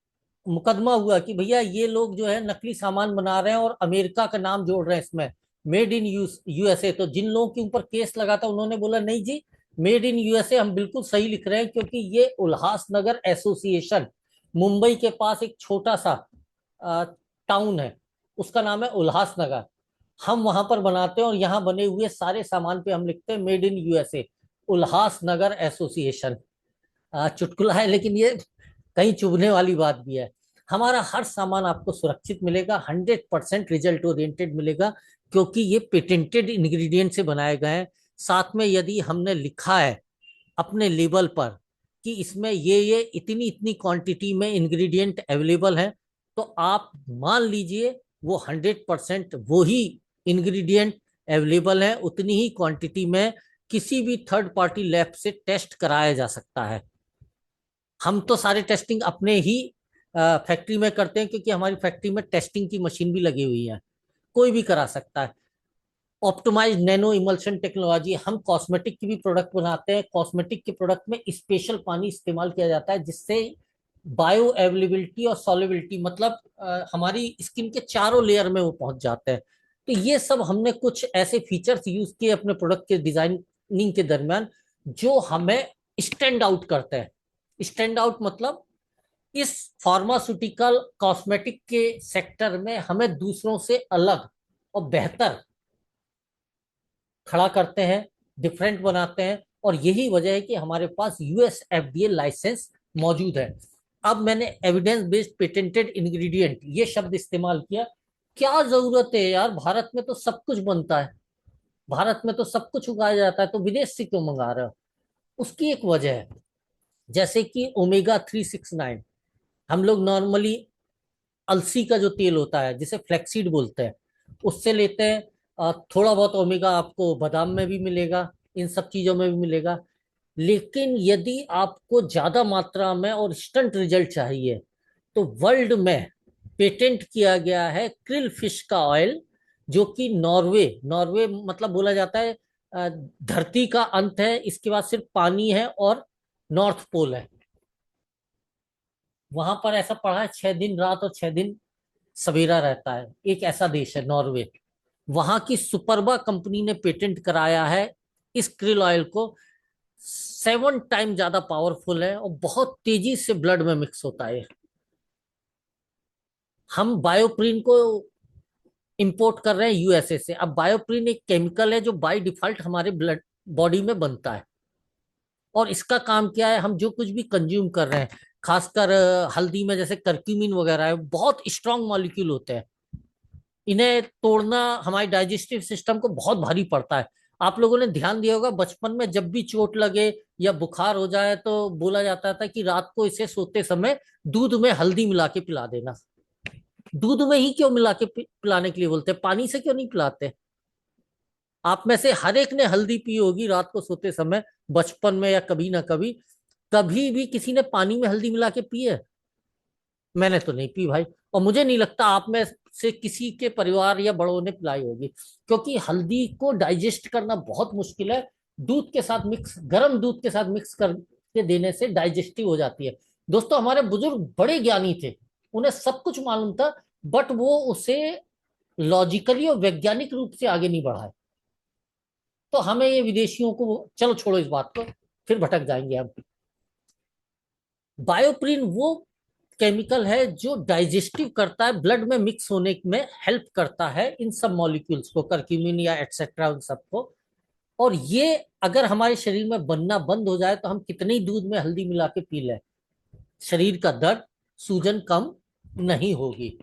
मुकदमा हुआ कि भैया ये लोग जो है नकली सामान बना रहे हैं और अमेरिका का नाम जोड़ रहे हैं इसमें, मेड इन यूएसए, तो जिन लोगों के ऊपर केस लगा था उन्होंने बोला नहीं जी, मेड इन यूएसए हम बिल्कुल सही लिख रहे हैं, क्योंकि ये उल्लासनगर एसोसिएशन, मुंबई के पास एक छोटा सा टाउन है, उसका नाम है उल्लासनगर, हम वहां पर बनाते हैं और यहाँ बने हुए सारे सामान पे हम लिखते हैं made in USA, Ulhasnagar association. चुटकुला है लेकिन ये कहीं चुभने वाली बात भी है। हमारा हर सामान आपको सुरक्षित मिलेगा, 100% रिजल्ट ओरिएंटेड मिलेगा, क्योंकि ये पेटेंटेड इंग्रेडिएंट से बनाए गए हैं। साथ में यदि हमने लिखा है अपने लेबल पर कि इसमें ये इतनी इतनी क्वांटिटी में इंग्रेडिएंट अवेलेबल है, तो आप मान लीजिए वो 100% वो ही इंग्रेडिएंट अवेलेबल है, उतनी ही क्वांटिटी में किसी भी थर्ड पार्टी लैब से टेस्ट कराया जा सकता है। हम तो सारे टेस्टिंग अपने ही फैक्ट्री में करते हैं, क्योंकि हमारी फैक्ट्री में टेस्टिंग की मशीन भी लगी हुई है, कोई भी करा सकता है। ऑप्टिमाइज नैनो इमल्शन टेक्नोलॉजी, हम कॉस्मेटिक की भी प्रोडक्ट बनाते हैं। कॉस्मेटिक के प्रोडक्ट में स्पेशल पानी इस्तेमाल किया जाता है, जिससे बायो अवेलेबिलिटी और सॉल्युबिलिटी, मतलब हमारी स्किन के चारों लेयर में वो पहुंच जाते हैं। तो ये सब हमने कुछ ऐसे फीचर्स यूज किए अपने प्रोडक्ट के डिजाइनिंग के दरमियान, जो हमें स्टैंड आउट करते हैं। स्टैंड आउट मतलब इस फार्मास्यूटिकल कॉस्मेटिक के सेक्टर में हमें दूसरों से अलग और बेहतर खड़ा करते हैं, डिफरेंट बनाते हैं, और यही वजह है कि हमारे पास यूएस एफडीए लाइसेंस मौजूद है। अब मैंने एविडेंस बेस्ड पेटेंटेड इंग्रेडिएंट ये शब्द इस्तेमाल किया। क्या जरूरत है यार, भारत में तो सब कुछ बनता है, भारत में तो सब कुछ उगाया जाता है, तो विदेश से क्यों मंगा रहे हो? उसकी एक वजह है, जैसे कि ओमेगा 369, हम लोग नॉर्मली अलसी का जो तेल होता है जिसे फ्लैक्सीड बोलते हैं उससे लेते हैं। थोड़ा बहुत ओमेगा आपको बादाम में भी मिलेगा, इन सब चीजों में भी मिलेगा। लेकिन यदि आपको ज्यादा मात्रा में और इंस्टेंट रिजल्ट चाहिए, तो वर्ल्ड में पेटेंट किया गया है क्रिल फिश का ऑयल, जो कि नॉर्वे, नॉर्वे मतलब बोला जाता है धरती का अंत है, इसके बाद सिर्फ पानी है और नॉर्थ पोल है। वहां पर ऐसा पढ़ा है 6 दिन रात और 6 दिन सवेरा रहता है। एक ऐसा देश है नॉर्वे, वहां की सुपरबा कंपनी ने पेटेंट कराया है इस क्रिल ऑयल को। 7 टाइम ज्यादा पावरफुल है और बहुत तेजी से ब्लड में मिक्स होता है। हम बायोप्रिन को इंपोर्ट कर रहे हैं यूएसए से। अब बायोप्रिन एक केमिकल है जो बाय डिफॉल्ट हमारे ब्लड बॉडी में बनता है, और इसका काम क्या है, हम जो कुछ भी कंज्यूम कर रहे हैं, खासकर हल्दी में जैसे करक्यूमिन वगैरह है, बहुत स्ट्रांग मॉलिक्यूल होते हैं, इन्हें तोड़ना हमारे डाइजेस्टिव सिस्टम को बहुत भारी पड़ता है। आप लोगों ने ध्यान दिया होगा बचपन में जब भी चोट लगे या बुखार हो जाए तो बोला जाता था कि रात को इसे सोते समय दूध में हल्दी मिला के पिला देना। दूध में ही क्यों मिला के पिलाने के लिए बोलते हैं, पानी से क्यों नहीं पिलाते? आप में से हर एक ने हल्दी पी होगी रात को सोते समय, बचपन में या कभी ना कभी। कभी भी किसी ने पानी में हल्दी मिला के पी है? मैंने तो नहीं पी भाई, और मुझे नहीं लगता आप में से किसी के परिवार या बड़ों ने पिलाई होगी, क्योंकि हल्दी को डाइजेस्ट करना बहुत मुश्किल है। दूध के साथ मिक्स, गर्म दूध के साथ मिक्स करके देने से डाइजेस्टिव हो जाती है। दोस्तों, हमारे बुजुर्ग बड़े ज्ञानी थे, उन्हें सब कुछ मालूम था, बट वो उसे लॉजिकली और वैज्ञानिक रूप से आगे नहीं बढ़ाए। तो हमें ये विदेशियों को, चलो छोड़ो इस बात को, फिर भटक जाएंगे हम। बायोप्रिन वो केमिकल है जो डाइजेस्टिव करता है, ब्लड में मिक्स होने में हेल्प करता है इन सब मॉलिक्यूल्स को, करक्यूमिन या एटसेट्रा उन सबको। और ये अगर हमारे शरीर में बनना बंद हो जाए तो हम कितने ही दूध में हल्दी मिला के पी लें, शरीर का दर्द, सूजन कम नहीं होगी।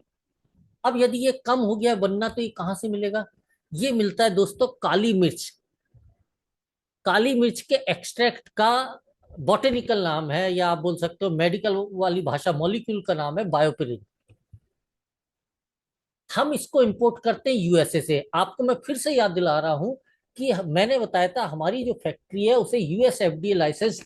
अब यदि ये कम हो गया बनना, तो ये कहाँ से मिलेगा? ये मिलता है दोस्तों काली मिर्च, काली मिर्च के एक्सट्रैक्ट का बॉटेनिकल नाम है, या आप बोल सकते हो मेडिकल वाली भाषा, मॉलिक्यूल का नाम है बायोपिरिन। हम इसको इंपोर्ट करते हैं यूएसए से। आपको मैं फिर से याद दिला रहा हूं कि मैंने बताया था हमारी जो फैक्ट्री है उसे यूएस एफडीए लाइसेंस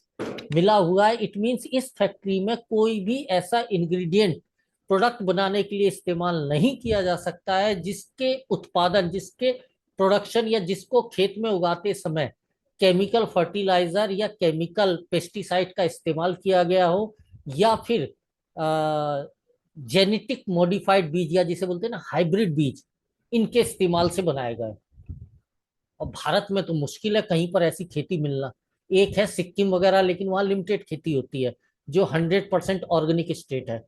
मिला हुआ है। इट मींस इस फैक्ट्री में कोई भी ऐसा इंग्रेडिएंट प्रोडक्ट बनाने के लिए इस्तेमाल नहीं किया जा सकता है जिसके उत्पादन, जिसके प्रोडक्शन या जिसको खेत में उगाते समय केमिकल फर्टिलाइजर या केमिकल पेस्टिसाइड का इस्तेमाल किया गया हो, या फिर जेनेटिक मॉडिफाइड बीज या जिसे बोलते हैं ना हाइब्रिड बीज, इनके इस्तेमाल से बनाया गया है। और भारत में तो मुश्किल है कहीं पर ऐसी खेती मिलना। एक है सिक्किम वगैरह, लेकिन वहां लिमिटेड खेती होती है जो 100% ऑर्गेनिक स्टेट है।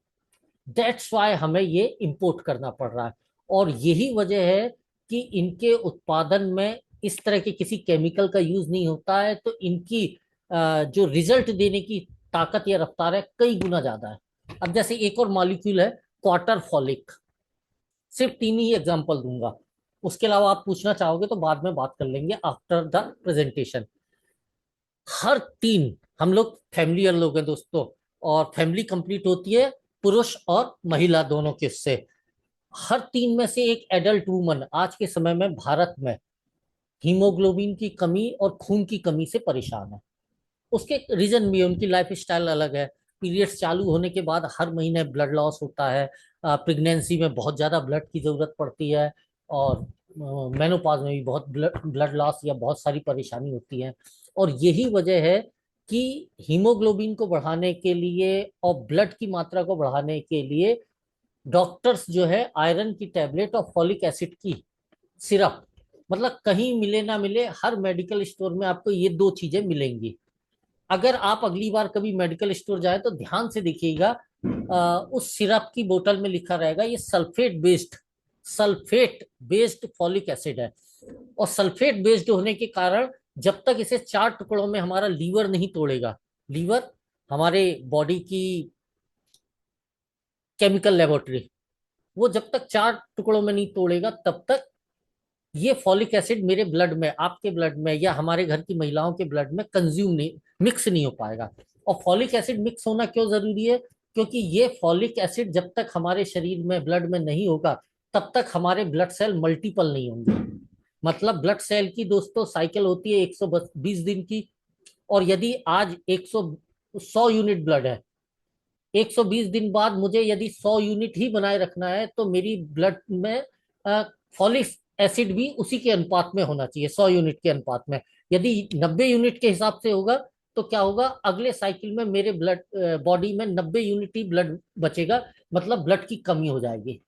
दैट्स वाई हमें ये इंपोर्ट करना पड़ रहा है। और यही वजह है कि इनके उत्पादन में इस तरह के किसी केमिकल का यूज नहीं होता है, तो इनकी जो रिजल्ट देने की ताकत या रफ्तार है कई गुना ज्यादा है। अब जैसे एक और मॉलिक्यूल है क्वार्टर फॉलिक, सिर्फ 3 ही एग्जांपल दूंगा, उसके अलावा आप पूछना चाहोगे तो बाद में बात कर लेंगे आफ्टर द प्रेजेंटेशन। हर 3, हम लोग फैमिली लोग हैं दोस्तों, और फैमिली कंप्लीट होती है पुरुष और महिला दोनों के से। हर 3 में से एक एडल्ट वुमन आज के समय में भारत में हीमोग्लोबिन की कमी और खून की कमी से परेशान है। उसके रीजन भी है, उनकी लाइफ स्टाइल अलग है। पीरियड्स चालू होने के बाद हर महीने ब्लड लॉस होता है, प्रेगनेंसी में बहुत ज़्यादा ब्लड की ज़रूरत पड़ती है, और मेनोपॉज में भी बहुत ब्लड लॉस या बहुत सारी परेशानी होती है। और यही वजह है कि हीमोग्लोबिन को बढ़ाने के लिए और ब्लड की मात्रा को बढ़ाने के लिए डॉक्टर्स जो है आयरन की टैबलेट और फॉलिक एसिड की सिरप, मतलब कहीं मिले ना मिले हर मेडिकल स्टोर में आपको ये 2 चीजें मिलेंगी। अगर आप अगली बार कभी मेडिकल स्टोर जाए तो ध्यान से देखिएगा, उस सिरप की बोतल में लिखा रहेगा ये सल्फेट बेस्ड फॉलिक एसिड है। और सल्फेट बेस्ड होने के कारण जब तक इसे 4 टुकड़ों में हमारा लीवर नहीं तोड़ेगा, लीवर हमारे बॉडी की केमिकल लेबोरेटरी, वो जब तक 4 टुकड़ों में नहीं तोड़ेगा तब तक ये फॉलिक एसिड मेरे ब्लड में, आपके ब्लड में या हमारे घर की महिलाओं के ब्लड में कंज्यूम नहीं, मिक्स नहीं हो पाएगा। और फॉलिक एसिड मिक्स होना क्यों जरूरी है? क्योंकि ये फॉलिक एसिड जब तक हमारे शरीर में ब्लड में नहीं होगा तब तक हमारे ब्लड सेल मल्टीपल नहीं होंगे। मतलब ब्लड सेल की दोस्तों साइकिल होती है 120 दिन की। और यदि आज 100 यूनिट ब्लड है, 120 दिन बाद मुझे यदि 100 यूनिट ही बनाए रखना है तो मेरी ब्लड में फॉलिक एसिड भी उसी के अनुपात में होना चाहिए, 100 यूनिट के अनुपात में। यदि 90 यूनिट के हिसाब से होगा तो क्या होगा, अगले साइकिल में मेरे ब्लड बॉडी में 90 यूनिट ही ब्लड बचेगा, मतलब ब्लड की कमी हो जाएगी।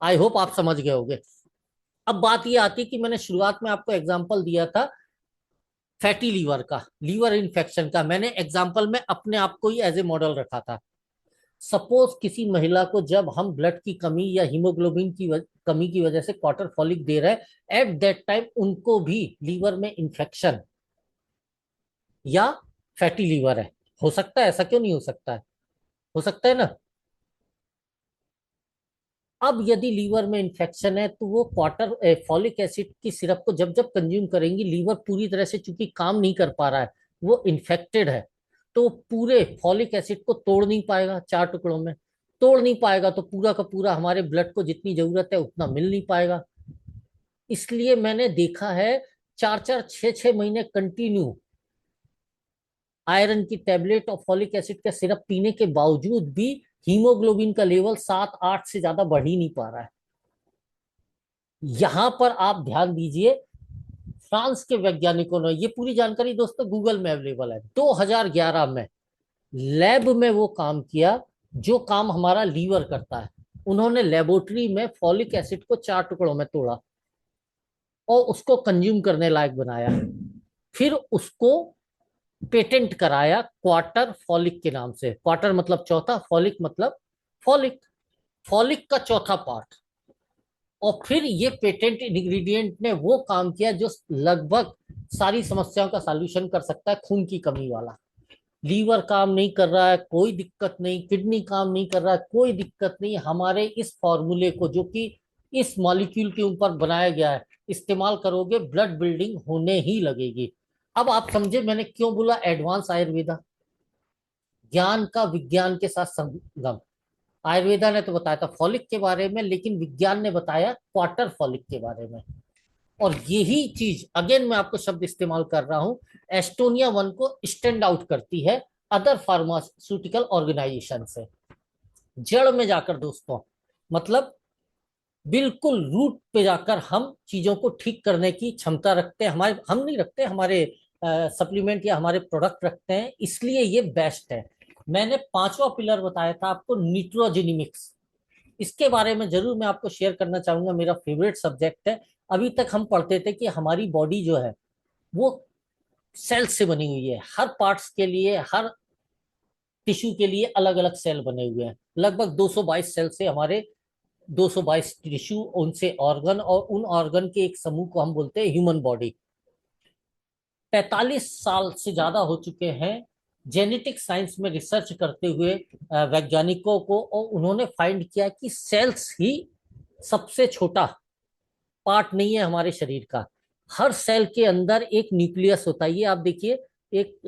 आई होप आप समझ गए होंगे। अब बात ये आती है कि मैंने शुरुआत में आपको एग्जाम्पल दिया था फैटी लीवर का, लीवर इन्फेक्शन का। मैंने एग्जाम्पल में अपने आप को ही एज ए मॉडल रखा था। सपोज किसी महिला को जब हम ब्लड की कमी या हीमोग्लोबिन की कमी की वजह से क्वार्टर फॉलिक दे रहे हैं, एट दैट टाइम उनको भी लीवर में इंफेक्शन या फैटी लीवर है। हो सकता है, ऐसा क्यों नहीं हो सकता है? हो सकता है ना। अब यदि लीवर में इंफेक्शन है तो वो क्वार्टर फॉलिक एसिड की सिरप को जब जब कंज्यूम करेंगी, लीवर पूरी तरह से चूंकि काम नहीं कर पा रहा है, वो इन्फेक्टेड है, तो पूरे फॉलिक एसिड को तोड़ नहीं पाएगा, 4 टुकड़ों में तोड़ नहीं पाएगा, तो पूरा का पूरा हमारे ब्लड को जितनी जरूरत है उतना मिल नहीं पाएगा। इसलिए मैंने देखा है 4-4, 6-6 महीने कंटिन्यू आयरन की टैबलेट और फॉलिक एसिड का सिरप पीने के बावजूद भी हीमोग्लोबिन का लेवल 7-8 से ज्यादा बढ़ ही नहीं पा रहा है। यहां पर आप ध्यान दीजिए, फ्रांस के वैज्ञानिकों ने, ये पूरी जानकारी दोस्तों गूगल में अवेलेबल है, 2011 में लैब में वो काम किया जो काम हमारा लीवर करता है। उन्होंने लेबोरेटरी में फॉलिक एसिड को 4 टुकड़ों में तोड़ा और उसको कंज्यूम करने लायक बनाया, फिर उसको पेटेंट कराया क्वार्टर फॉलिक के नाम से। क्वार्टर मतलब चौथा, फॉलिक मतलब फॉलिक, फॉलिक का चौथा पार्ट। और फिर ये पेटेंट इंग्रेडिएंट ने वो काम किया जो लगभग सारी समस्याओं का सॉल्यूशन कर सकता है। खून की कमी वाला, लीवर काम नहीं कर रहा है कोई दिक्कत नहीं, किडनी काम नहीं कर रहा है कोई दिक्कत नहीं, हमारे इस फॉर्मूले को जो कि इस मॉलिक्यूल के ऊपर बनाया गया है इस्तेमाल करोगे, ब्लड बिल्डिंग होने ही लगेगी। अब आप समझे मैंने क्यों बोला एडवांस आयुर्वेदा, ज्ञान का विज्ञान के साथ संगम। आयुर्वेदा ने तो बताया था फॉलिक के बारे में, लेकिन विज्ञान ने बताया क्वार्टर फॉलिक के बारे में। और यही चीज अगेन मैं आपको शब्द इस्तेमाल कर रहा हूं, एस्टोनिया वन को स्टैंड आउट करती है अदर फार्मास्यूटिकल ऑर्गेनाइजेशन से। जड़ में जाकर दोस्तों, मतलब बिल्कुल रूट पे जाकर हम चीजों को ठीक करने की क्षमता रखते हैं। हमारे हम नहीं रखते, हमारे सप्लीमेंट या हमारे प्रोडक्ट रखते हैं, इसलिए ये बेस्ट है। मैंने पांचवा पिलर बताया था आपको, निट्रोजेनिमिक्स। इसके बारे में जरूर मैं आपको शेयर करना चाहूंगा, मेरा फेवरेट सब्जेक्ट है। अभी तक हम पढ़ते थे कि हमारी बॉडी जो है वो सेल से बनी हुई है, हर पार्ट्स के लिए, हर टिश्यू के लिए अलग अलग सेल बने हुए हैं। लगभग 222 सेल से हमारे 222 टिश्यू, उनसे ऑर्गन, और उन ऑर्गन के एक समूह को हम बोलते हैं ह्यूमन बॉडी। 45 साल से ज्यादा हो चुके हैं जेनेटिक साइंस में रिसर्च करते हुए वैज्ञानिकों को, और उन्होंने फाइंड किया कि सेल्स ही सबसे छोटा पार्ट नहीं है हमारे शरीर का। हर सेल के अंदर एक न्यूक्लियस होता है। ये आप देखिए, एक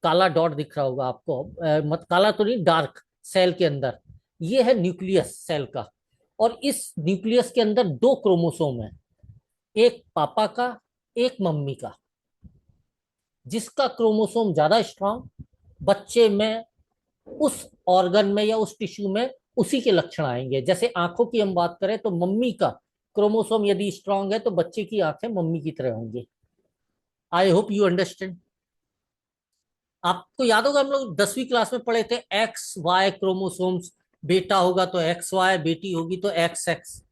काला डॉट दिख रहा होगा आपको, मत काला तो नहीं, डार्क, सेल के अंदर ये है न्यूक्लियस सेल का। और इस न्यूक्लियस के अंदर दो क्रोमोसोम है, एक पापा का, एक मम्मी का। जिसका क्रोमोसोम ज्यादा स्ट्रांग, बच्चे में उस ऑर्गन में या उस टिश्यू में उसी के लक्षण आएंगे। जैसे आंखों की हम बात करें तो मम्मी का क्रोमोसोम यदि स्ट्रांग है तो बच्चे की आंखें मम्मी की तरह होंगी। I hope you understand. आपको याद होगा हम लोग 10वीं क्लास में पढ़े थे, एक्स वाई क्रोमोसोम्स। बेटा होगा तो एक्स वाई, बेटी होगी तो एक्स एक्स।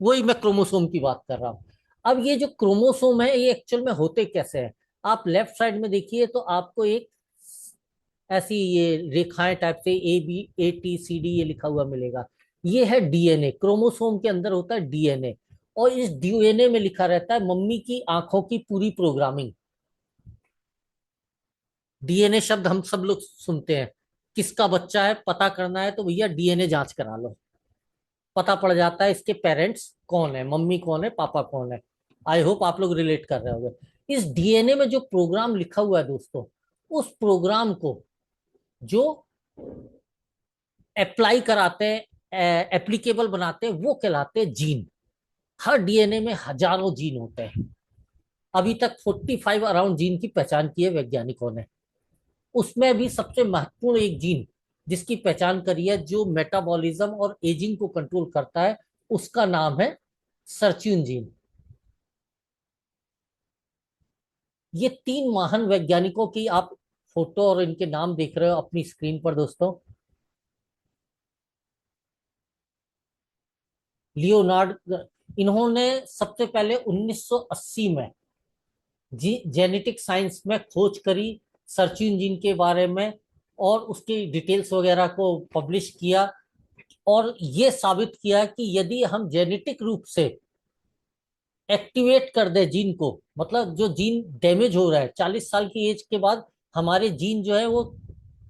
वही मैं क्रोमोसोम की बात कर रहा हूँ। अब ये जो क्रोमोसोम है ये एक्चुअल में होते कैसे हैं, आप लेफ्ट साइड में देखिए तो आपको एक ऐसी ये रेखाएं टाइप से ABATCD ये लिखा हुआ मिलेगा। ये है डीएनए, क्रोमोसोम के अंदर होता है डीएनए। और इस डीएनए में लिखा रहता है मम्मी की आंखों की पूरी प्रोग्रामिंग। डीएनए शब्द हम सब लोग सुनते हैं, किसका बच्चा है पता करना है तो भैया डीएनए जांच करा लो, पता पड़ जाता है इसके पेरेंट्स कौन है, मम्मी कौन है, पापा कौन है। आई होप आप लोग रिलेट कर रहे होंगे। इस डीएनए में जो प्रोग्राम लिखा हुआ है दोस्तों, उस प्रोग्राम को जो अप्लाई कराते हैं, एप्लीकेबल बनाते हैं, वो कहलाते हैं जीन। हर डीएनए में हजारों जीन होते हैं। अभी तक 45 अराउंड जीन की पहचान की है वैज्ञानिकों ने। उसमें भी सबसे महत्वपूर्ण एक जीन जिसकी पहचान करी है, जो मेटाबॉलिज्म और एजिंग को कंट्रोल करता है, उसका नाम है सर्च्यून जीन। ये तीन महान वैज्ञानिकों की आप फोटो और इनके नाम देख रहे हो अपनी स्क्रीन पर दोस्तों। लियोनार्ड, इन्होंने सबसे पहले 1980 में जी जेनेटिक साइंस में खोज करी सर्च इंजन के बारे में, और उसकी डिटेल्स वगैरह को पब्लिश किया। और ये साबित किया कि यदि हम जेनेटिक रूप से एक्टिवेट कर दे जीन को, मतलब जो जीन डैमेज हो रहा है 40 साल की एज के बाद, हमारे जीन जो है वो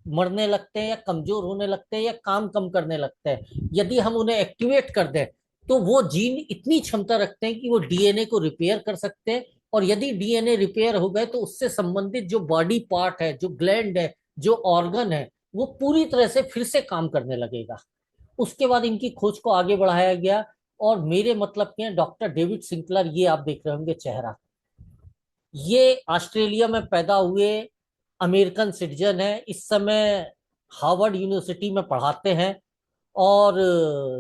मरने लगते हैं या कमजोर होने लगते हैं या काम कम करने लगते हैं। यदि हम उन्हें एक्टिवेट कर दें तो वो जीन इतनी क्षमता रखते हैं कि वो डीएनए को रिपेयर कर सकते हैं। और यदि डीएनए रिपेयर हो गए तो उससे संबंधित जो बॉडी पार्ट है, जो ग्लैंड है, जो ऑर्गन है, वो पूरी तरह से फिर से काम करने लगेगा। उसके बाद इनकी खोज को आगे बढ़ाया गया। और मेरे मतलब के डॉक्टर डेविड सिंकलर, ये आप देख रहे होंगे चेहरा, ये ऑस्ट्रेलिया में पैदा हुए अमेरिकन सिटीजन है। इस समय हार्वर्ड यूनिवर्सिटी में पढ़ाते हैं। और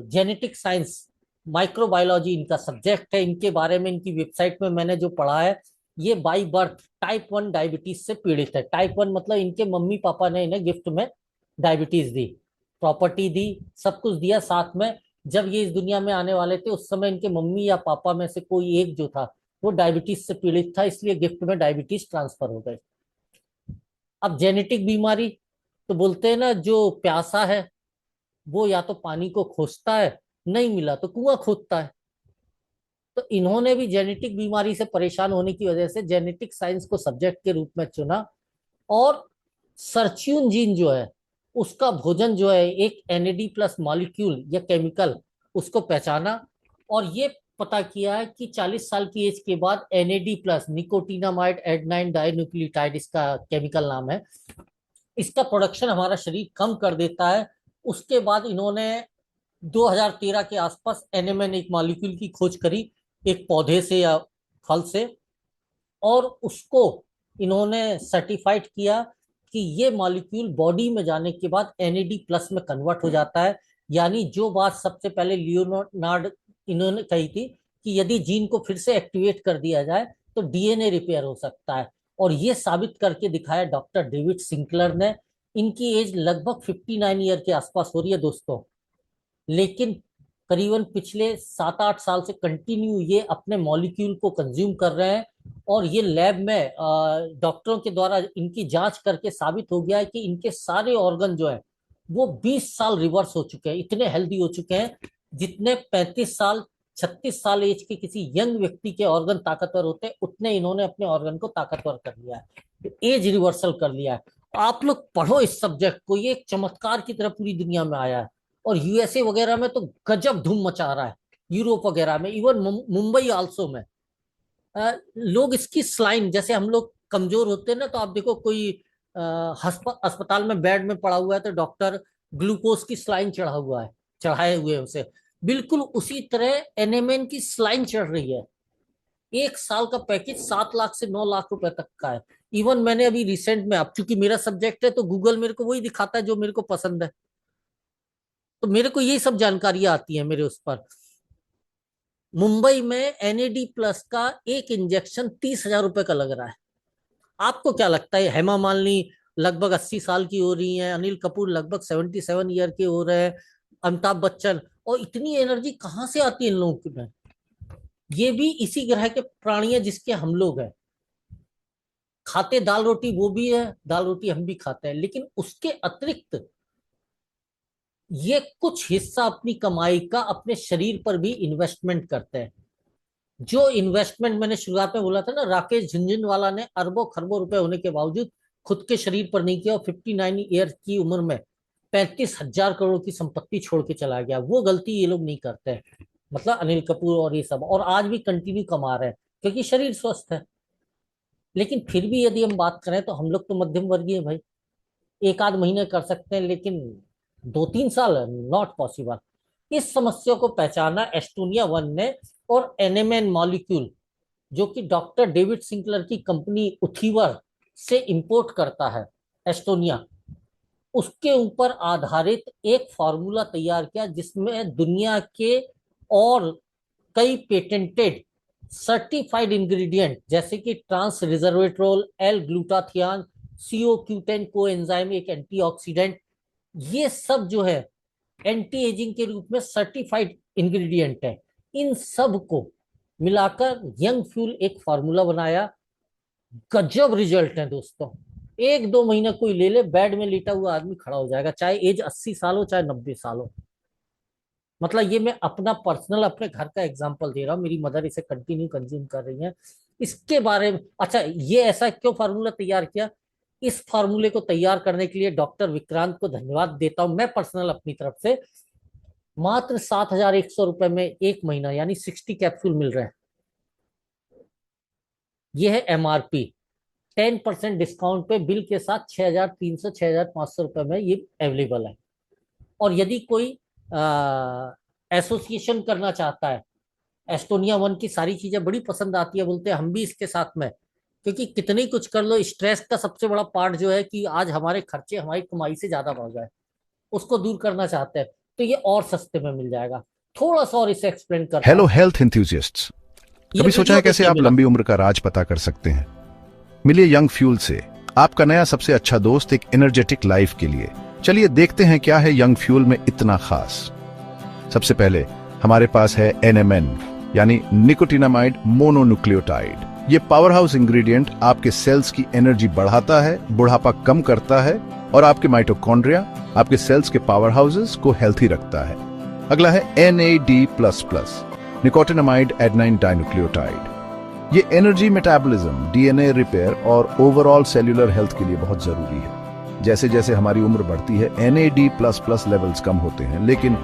जेनेटिक साइंस, माइक्रोबायोलॉजी इनका सब्जेक्ट है। इनके बारे में इनकी वेबसाइट में मैंने जो पढ़ा है, ये बाई बर्थ टाइप 1 डायबिटीज से पीड़ित है। टाइप 1 मतलब इनके मम्मी पापा ने इन्हें गिफ्ट में डायबिटीज दी, प्रॉपर्टी दी, सब कुछ दिया साथ में। जब ये इस दुनिया में आने वाले थे उस समय इनके मम्मी या पापा में से कोई एक जो था वो डायबिटीज से पीड़ित था, इसलिए गिफ्ट में डायबिटीज ट्रांसफर हो गई। अब जेनेटिक बीमारी, तो बोलते हैं ना, जो प्यासा है वो या तो पानी को खोजता है, नहीं मिला तो कुआं खोदता है। तो इन्होंने भी जेनेटिक बीमारी से परेशान होने की वजह से जेनेटिक साइंस को सब्जेक्ट के रूप में चुना। और सर्च्यून जीन जो है उसका भोजन जो है एक NAD+ मॉलिक्यूल या केमिकल, उसको पहचाना। और ये पता किया है कि 40 साल की एज के बाद NAD+, निकोटीनामाइड एडेनाइन डाइन्यूक्लियोटाइड इसका केमिकल नाम है, इसका प्रोडक्शन हमारा शरीर कम कर देता है। उसके बाद इन्होंने 2013 के आसपास एनएमएन एक मॉलिक्यूल की खोज करी, एक पौधे से या फल से, और उसको इन्होंने सर्टिफाइड किया कि ये मॉलिक्यूल बॉडी में जाने के बाद एनएडी प्लस में कन्वर्ट हो जाता है। यानी जो बात सबसे पहले लियोनार्ड इन्होंने कही थी कि यदि जीन को फिर से एक्टिवेट कर दिया जाए तो डीएनए रिपेयर हो सकता है, और ये साबित करके दिखाया डॉक्टर डेविड सिंकलर ने। इनकी एज लगभग 59 ईयर के आसपास हो रही है दोस्तों, लेकिन करीबन पिछले 7-8 साल से कंटिन्यू ये अपने मॉलिक्यूल को कंज्यूम कर रहे हैं, और ये लैब में डॉक्टरों के द्वारा इनकी जांच करके साबित हो गया है कि इनके सारे ऑर्गन जो है वो 20 साल रिवर्स हो चुके हैं, इतने हेल्दी हो चुके हैं जितने 35 साल 36 साल एज के किसी यंग व्यक्ति के ऑर्गन ताकतवर होते हैं, उतने इन्होंने अपने ऑर्गन को ताकतवर कर लिया है, एज रिवर्सल कर लिया है। आप लोग पढ़ो इस सब्जेक्ट को, ये एक चमत्कार की तरह पूरी दुनिया में आया है, और यूएसए वगैरह में तो गजब धूम मचा रहा है, यूरोप वगैरह में, इवन मुंबई आल्सो में। लोग इसकी स्लाइन, जैसे हम लोग कमजोर होते हैं ना, तो आप देखो कोई अस्पताल में बेड में पड़ा हुआ है तो डॉक्टर ग्लूकोज की स्लाइन चढ़ा हुआ है, चढ़ाए हुए उसे, बिल्कुल उसी तरह एनएमएन की स्लाइन चढ़ रही है। 1 साल का पैकेज 7 लाख से 9 लाख रुपए तक का है। इवन मैंने अभी रिसेंट में, अब चूंकि मेरा सब्जेक्ट है तो गूगल मेरे को वही दिखाता है जो मेरे को पसंद है, तो मेरे को यही सब जानकारियां आती है मेरे उस पर। मुंबई में एनएडी प्लस का एक इंजेक्शन 30,000 रुपए का लग रहा है। आपको क्या लगता है? हेमा मालिनी लगभग 80 साल की हो रही हैं, अनिल कपूर लगभग 77 ईयर के हो रहे हैं, अमिताभ बच्चन, और इतनी एनर्जी कहाँ से आती है इन लोगों में? ये भी इसी ग्रह के प्राणी है जिसके हम लोग हैं। खाते दाल रोटी वो भी है, दाल रोटी हम भी खाते हैं, लेकिन उसके अतिरिक्त ये कुछ हिस्सा अपनी कमाई का अपने शरीर पर भी इन्वेस्टमेंट करते हैं। जो इन्वेस्टमेंट मैंने शुरुआत में बोला था ना, राकेश झुनझुनवाला ने अरबों खरबों रुपए होने के बावजूद खुद के शरीर पर नहीं किया, और 59 ईयर की उम्र में 35,000 करोड़ की संपत्ति छोड़ के चला गया। वो गलती ये लोग नहीं करते हैं, मतलब अनिल कपूर और ये सब, और आज भी कंटिन्यू कमा रहे हैं क्योंकि शरीर स्वस्थ है। लेकिन फिर भी यदि हम बात करें तो हम लोग तो मध्यम वर्गीय भाई, एक आध महीने कर सकते हैं, लेकिन 2-3 साल नॉट पॉसिबल। इस समस्या को पहचाना एस्टोनिया वन ने, और एनएमएन मॉलिक्यूल जो कि डॉक्टर डेविड सिंकलर की कंपनी उथीवर से इंपोर्ट करता है एस्टोनिया, उसके ऊपर आधारित एक फॉर्मूला तैयार किया जिसमें दुनिया के और कई पेटेंटेड सर्टिफाइड इंग्रेडिएंट जैसे कि ट्रांस रिजर्वेट्रोल, एल ग्लूटाथियान, CO-Q10 कोएंजाइम एक एंटीऑक्सीडेंट, ये सब जो है एंटी एजिंग के रूप में सर्टिफाइड इंग्रेडिएंट है। इन सब को मिलाकर यंग फ्यूल एक फार्मूला बनाया। गजब रिजल्ट है दोस्तों। 1-2 महीना कोई ले ले, बेड में लेटा हुआ आदमी खड़ा हो जाएगा, चाहे एज 80 साल हो चाहे 90 साल हो। मतलब ये मैं अपना पर्सनल अपने घर का एग्जांपल दे रहा हूँ, मेरी मदर इसे कंटिन्यू कंज्यूम कर रही है। इसके बारे में, अच्छा ये ऐसा क्यों फार्मूला तैयार किया? इस फार्मूले को तैयार करने के लिए डॉक्टर विक्रांत को धन्यवाद देता हूं मैं पर्सनल अपनी तरफ से। मात्र 7,100 रुपए में 1 महीना यानी 60 कैप्सूल मिल रहे हैं। ये है MRP। 10% डिस्काउंट पे बिल के साथ 6,300 6,500 रुपए में ये अवेलेबल है। और यदि कोई एसोसिएशन करना चाहता है, एस्टोनिया वन की सारी चीजें बड़ी पसंद आती है, बोलते हैं हम भी इसके साथ में, क्योंकि कितने ही कुछ कर लो, स्ट्रेस का सबसे बड़ा पार्ट जो है कि आज हमारे खर्चे हमारी कमाई से ज्यादा बढ़ गए, उसको दूर करना चाहते हैं तो ये और सस्ते में मिल जाएगा। थोड़ा सा और इसे एक्सप्लेन करता हेलो हूं। हेल्थ एंथुसियास्ट्स, ये कभी सोचा है वीडियो कैसे देखिए आप मेरा। लंबी उम्र का राज पता कर सकते हैं? मिलिए यंग फ्यूल से, आपका नया सबसे अच्छा दोस्त एक एनर्जेटिक लाइफ के लिए। चलिए देखते हैं क्या है यंग फ्यूल में इतना खास। सबसे पहले हमारे पास है NMN यानी निकोटिनामाइड मोनोन्यूक्लियोटाइड। ये पावर हाउस इंग्रेडिएंट आपके सेल्स की एनर्जी बढ़ाता है, बुढ़ापा कम करता है और आपके माइटोकॉन्ड्रिया, आपके सेल्स के पावर हाउसेस को हेल्थी रखता है। अगला है NAD++ निकोटिनामाइड एडेनाइन डाइन्यूक्लियोटाइड। ये एनर्जी मेटाबॉलिज्म, DNA रिपेयर और ओवरऑल सेल्यूलर हेल्थ के लिए बहुत जरूरी है। जैसे जैसे हमारी उम्र बढ़ती है NAD++ लेवल्स कम होते हैं, लेकिन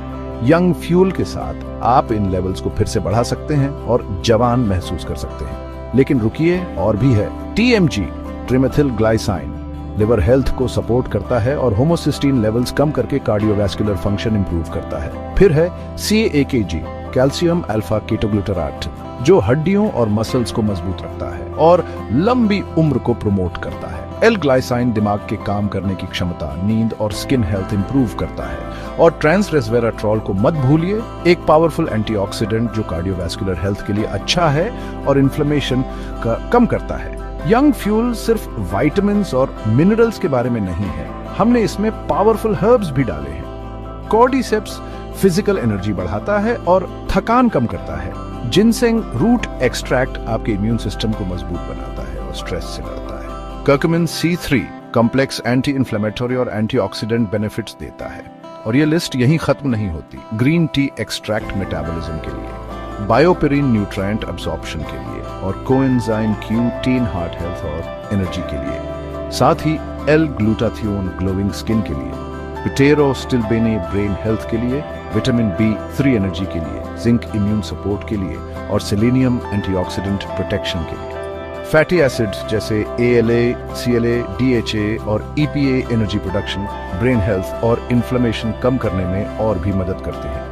यंग फ्यूल के साथ आप इन लेवल्स को फिर से बढ़ा सकते हैं और जवान महसूस कर सकते हैं। लेकिन रुकिए, और भी है TMG ट्रिमेथिल ग्लाइसाइन। लिवर हेल्थ को सपोर्ट करता है और होमोसिस्टीन लेवल्स कम करके कार्डियोवैस्कुलर फंक्शन इंप्रूव करता है। फिर है CAKG, कैल्शियम अल्फा केटोग्लूटाराट, जो हड्डियों और मसल्स को मजबूत रखता है और लंबी उम्र को प्रमोट करता है। L-ग्लाइसाइन दिमाग के काम करने की क्षमता, नींद और स्किन हेल्थ इंप्रूव करता है। और ट्रांस रेसवेराट्रोल को मत भूलिए, एक पावरफुल एंटीऑक्सीडेंट जो कार्डियोवैस्कुलर हेल्थ के लिए अच्छा है और इन्फ्लेमेशन का कम करता है। यंग फ्यूल सिर्फ विटामिन्स और मिनरल्स के बारे में नहीं है, हमने इसमें पावरफुल हर्ब्स भी डाले हैं। कॉर्डिसेप्स फिजिकल एनर्जी बढ़ाता है और थकान कम करता है। जिनसेंग रूट एक्सट्रैक्ट आपके इम्यून सिस्टम को मजबूत बनाता है और स्ट्रेस से लड़ता है। Curcumin C3 complex anti inflammatory और एंटीऑक्सीडेंट बेनिफिट्स देता है। और ये लिस्ट यहीं खत्म नहीं होती। ग्रीन टी एक्सट्रैक्ट मेटाबॉलिज्म के लिए, बायोपेरिन न्यूट्रिएंट अब्सॉर्प्शन के लिए और कोएंजाइम Q10 हार्ट हेल्थ और एनर्जी के लिए। साथ ही L-ग्लूटाथियोन ग्लोइंग स्किन के लिए, पिटेरोस्टिल्बेने ब्रेन हेल्थ के लिए, विटामिन B3 एनर्जी के लिए, जिंक इम्यून सपोर्ट के लिए और सेलेनियम एंटीऑक्सीडेंट प्रोटेक्शन के लिए। फैटी एसिड्स जैसे ALA, CLA, DHA और EPA energy production, brain health और इन्फ्लेमेशन कम करने में और भी मदद करते हैं।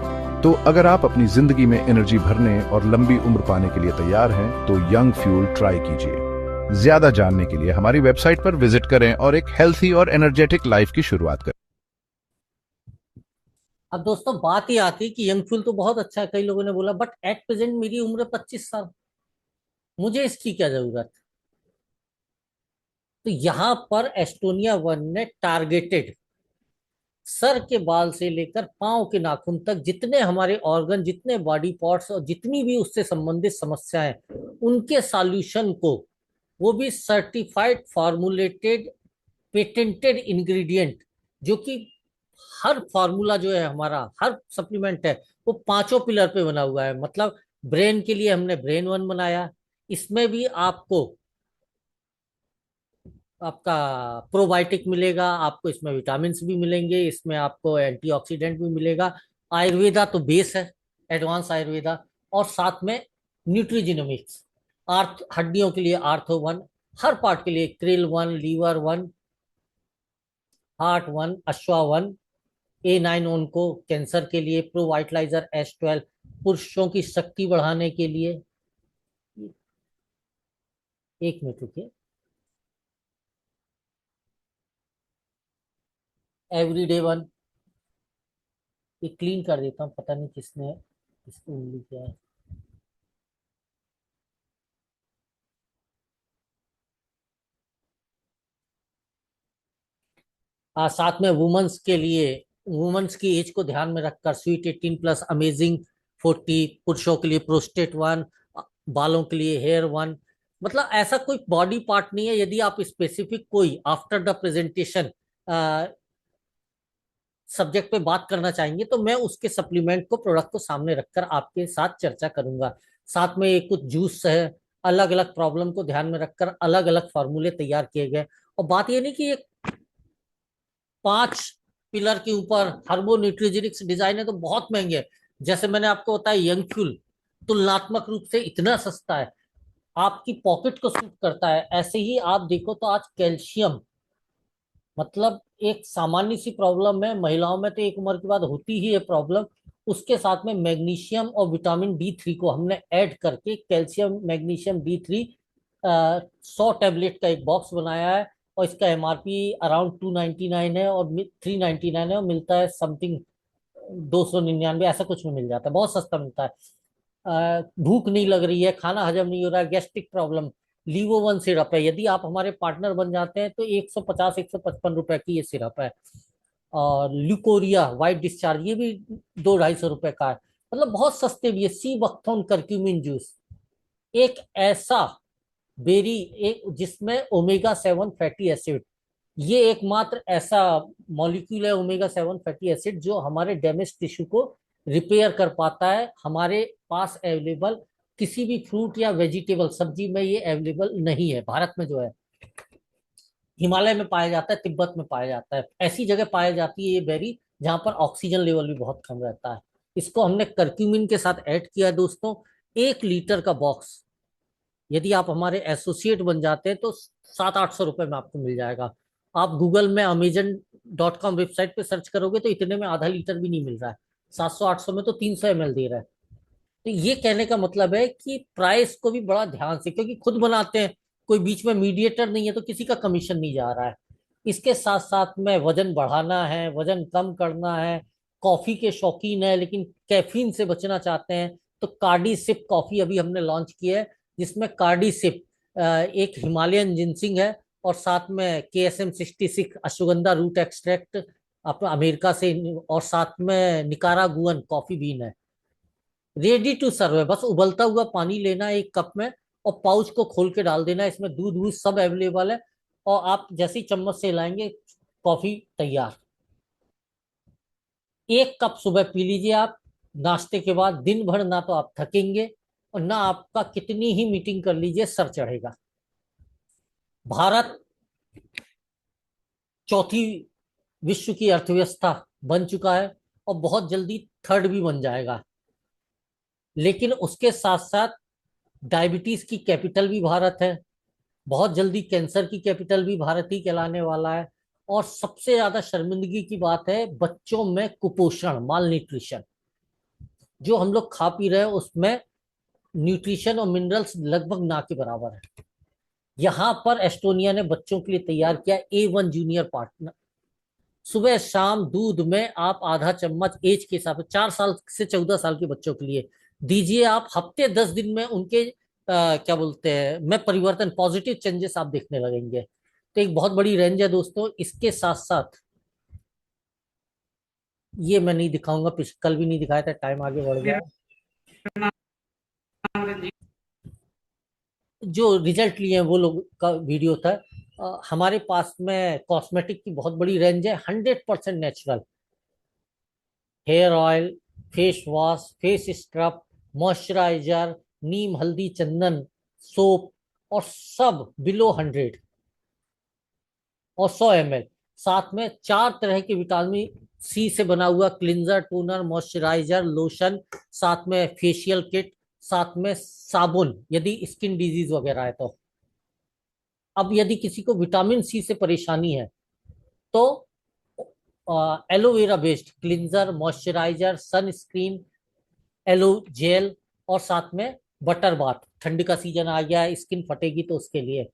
तो अगर आप अपनी जिंदगी में एनर्जी भरने और लंबी उम्र पाने के लिए तैयार हैं तो यंग फ्यूल ट्राई कीजिए। ज्यादा जानने के लिए हमारी वेबसाइट पर विजिट करें और एक हेल्थी और एनर्जेटिक लाइफ की शुरुआत करें। अब दोस्तों बात ही आती कि यंग फ्यूल तो बहुत अच्छा है, कई लोगों ने बोला, बट एट प्रेजेंट मेरी उम्र 25 साल, मुझे इसकी क्या जरूरत। तो यहां पर एस्टोनिया वन ने टारगेटेड सर के बाल से लेकर पांव के नाखून तक जितने हमारे ऑर्गन, जितने बॉडी पार्ट्स और जितनी भी उससे संबंधित समस्याएं, उनके सॉल्यूशन को, वो भी सर्टिफाइड फॉर्मुलेटेड पेटेंटेड इंग्रेडिएंट, जो कि हर फॉर्मूला जो है हमारा, हर सप्लीमेंट है, वो पांचों पिलर पे बना हुआ है। मतलब ब्रेन के लिए हमने ब्रेन वन बनाया, इसमें भी आपको आपका प्रोबायोटिक मिलेगा, आपको इसमें विटामिन भी मिलेंगे, इसमें आपको एंटीऑक्सीडेंट भी मिलेगा। आयुर्वेदा तो बेस है, एडवांस आयुर्वेदा। और साथ में न्यूट्रीजिनोमिक्स, आर्थ हड्डियों के लिए आर्थो वन, हर पार्ट के लिए krill one, liver one, heart one, Ashwa one, A9 उनको कैंसर के लिए, प्रो वाइटलाइजर S12 पुरुषों की शक्ति बढ़ाने के लिए। एक मिनट रुकिए, एवरीडे वन, ये क्लीन कर देता हूँ, पता नहीं किसने इसको उंगली किया है। साथ में वुमेन्स के लिए, वुमेन्स की एज को ध्यान में रखकर स्वीट 18 प्लस, अमेजिंग 40, पुरुषों के लिए प्रोस्टेट वन, बालों के लिए हेयर वन। मतलब ऐसा कोई बॉडी पार्ट नहीं है, यदि आप स्पेसिफिक कोई आफ्टर द प्रेजेंटेशन सब्जेक्ट पे बात करना चाहेंगे तो मैं उसके सप्लीमेंट को, प्रोडक्ट को सामने रखकर आपके साथ चर्चा करूंगा। साथ में ये कुछ जूस है, अलग अलग प्रॉब्लम को ध्यान में रखकर अलग अलग फॉर्मूले तैयार किए गए। और बात ये नहीं कि ये 5 पिलर के ऊपर हार्बोन्यूट्रिजेनिक्स डिजाइन है तो बहुत महंगे हैं। जैसे मैंने आपको बताया, यंग फ्यूल तुलनात्मक रूप से इतना सस्ता है, आपकी पॉकेट को सूट करता है। ऐसे ही आप देखो तो आज कैल्शियम, मतलब एक सामान्य सी प्रॉब्लम है, महिलाओं में तो एक उम्र के बाद होती ही है प्रॉब्लम, उसके साथ में मैग्नीशियम और विटामिन D3 को हमने ऐड करके कैल्शियम मैग्नीशियम D3 100 टैबलेट का एक बॉक्स बनाया है। और इसका MRP अराउंड 299 है और 399 है, और मिलता है समथिंग 299 ऐसा कुछ में मिल जाता है, बहुत सस्ता मिलता है। भूख नहीं लग रही है, खाना हजम नहीं हो रहा है, गैस्ट्रिक प्रॉब्लम, लीवोवन सिरप है, यदि आप हमारे पार्टनर बन जाते हैं तो 150-155 रुपए की ये सिरप है। और ल्यूकोरिया वाइट डिस्चार्ज, ये भी 200-250 रुपए का है। मतलब बहुत सस्ते भी है। सी बकथोन करक्यूमिन जूस, एक ऐसा बेरी, एक जिसमें ओमेगा 7 फैटी एसिड, ये एकमात्र ऐसा मॉलिक्यूल है ओमेगा 7 फैटी एसिड जो हमारे डैमेज टिश्यू को रिपेयर कर पाता है। हमारे पास अवेलेबल किसी भी फ्रूट या वेजिटेबल सब्जी में ये अवेलेबल नहीं है, भारत में जो है। हिमालय में पाया जाता है, तिब्बत में पाया जाता है, ऐसी जगह पाया जाती है ये बेरी जहां पर ऑक्सीजन लेवल भी बहुत कम रहता है। इसको हमने करक्यूमिन के साथ ऐड किया है दोस्तों। 1 लीटर का बॉक्स यदि आप हमारे एसोसिएट बन जाते हैं तो 700-800 रुपए में आपको मिल जाएगा। आप गूगल में Amazon.com वेबसाइट पे सर्च करोगे तो इतने में आधा लीटर भी नहीं मिल रहा है, 700-800 में तो 300 ml दे रहा है। तो ये कहने का मतलब है कि प्राइस को भी बड़ा ध्यान से, क्योंकि खुद बनाते हैं, कोई बीच में मीडिएटर नहीं है, तो किसी का कमीशन नहीं जा रहा है। इसके साथ साथ में वजन बढ़ाना है, वजन कम करना है, कॉफी के शौकीन है लेकिन कैफीन से बचना चाहते हैं, तो कार्डी सिप कॉफी अभी हमने लॉन्च की है, जिसमें कार्डी सिप एक हिमालयन जिनसिंग है, और साथ में KSM-66 अश्वगंधा रूट एक्सट्रैक्ट अपना अमेरिका से, और साथ में निकारागुअन कॉफी बीन है। रेडी टू सर्व है, बस उबलता हुआ पानी लेना है 1 कप में, और पाउच को खोल के डाल देना है, इसमें दूध वूध सब अवेलेबल है, और आप जैसे ही चम्मच से लाएंगे कॉफी तैयार। 1 कप सुबह पी लीजिए आप नाश्ते के बाद, दिन भर ना तो आप थकेंगे और ना आपका कितनी ही मीटिंग कर लीजिए सर चढ़ेगा। भारत चौथी विश्व की अर्थव्यवस्था बन चुका है, और बहुत जल्दी थर्ड भी बन जाएगा, लेकिन उसके साथ साथ डायबिटीज की कैपिटल भी भारत है, बहुत जल्दी कैंसर की कैपिटल भी भारत ही कहलाने वाला है, और सबसे ज्यादा शर्मिंदगी की बात है बच्चों में कुपोषण, माल न्यूट्रिशन। जो हम लोग खा पी रहे हैं उसमें न्यूट्रिशन और मिनरल्स लगभग ना के बराबर है। यहाँ पर एस्टोनिया ने बच्चों के लिए तैयार किया A1 जूनियर पार्टनर। सुबह शाम दूध में आप आधा चम्मच एज के हिसाब से 4 साल से 14 साल के बच्चों के लिए दीजिए, आप हफ्ते 10 दिन में उनके क्या बोलते हैं में परिवर्तन, पॉजिटिव चेंजेस आप देखने लगेंगे। तो एक बहुत बड़ी रेंज है दोस्तों। इसके साथ साथ ये मैं नहीं दिखाऊंगा, कल भी नहीं दिखाया था, टाइम आगे बढ़ गया। जो रिजल्ट लिए हैं वो लोग का वीडियो था। हमारे पास में कॉस्मेटिक की बहुत बड़ी रेंज है, 100% natural. Hair oil, face wash, face scrub, moisturiser, नीम हल्दी चंदन, सोप, और सब बिलो 100 और 100 ml। साथ में 4 तरह के विटामिन C से बना हुआ क्लिंजर, टोनर, मॉइस्चराइजर, लोशन, साथ में फेशियल किट, साथ में साबुन यदि स्किन डिजीज वगैरह है तो। अब यदि किसी को विटामिन C से परेशानी है तो aloe vera based cleanser, moisturiser, sunscreen, aloe gel, और साथ में बटर बाथ, ठंड का सीजन आ गया है, स्किन फटेगी तो उसके लिए।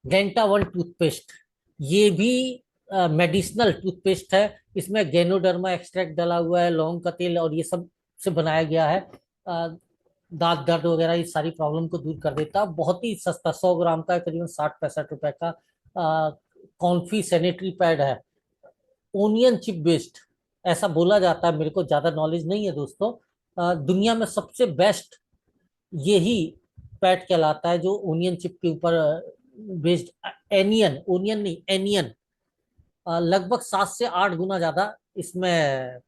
डेंटा 1 टूथपेस्ट, ये भी मेडिसिनल टूथपेस्ट है, इसमें गैनोडर्मा एक्सट्रैक्ट डाला हुआ है, लौंग का तेल और ये सब से बनाया गया है। दांत दर्द वगैरह ये सारी प्रॉब्लम को दूर कर देता है। बहुत ही सस्ता, 100 ग्राम का करीबन 60-65 रुपए का। कॉन्फी सैनिटरी पैड है, ओनियन चिप बेस्ड, ऐसा बोला जाता है, मेरे को ज्यादा नॉलेज नहीं है दोस्तों। दुनिया में सबसे बेस्ट यही पैड कहलाता है जो ओनियन चिप के ऊपर बेस्ड। एनियन, ओनियन नहीं एनियन, लगभग 7 से 8 गुना ज्यादा इसमें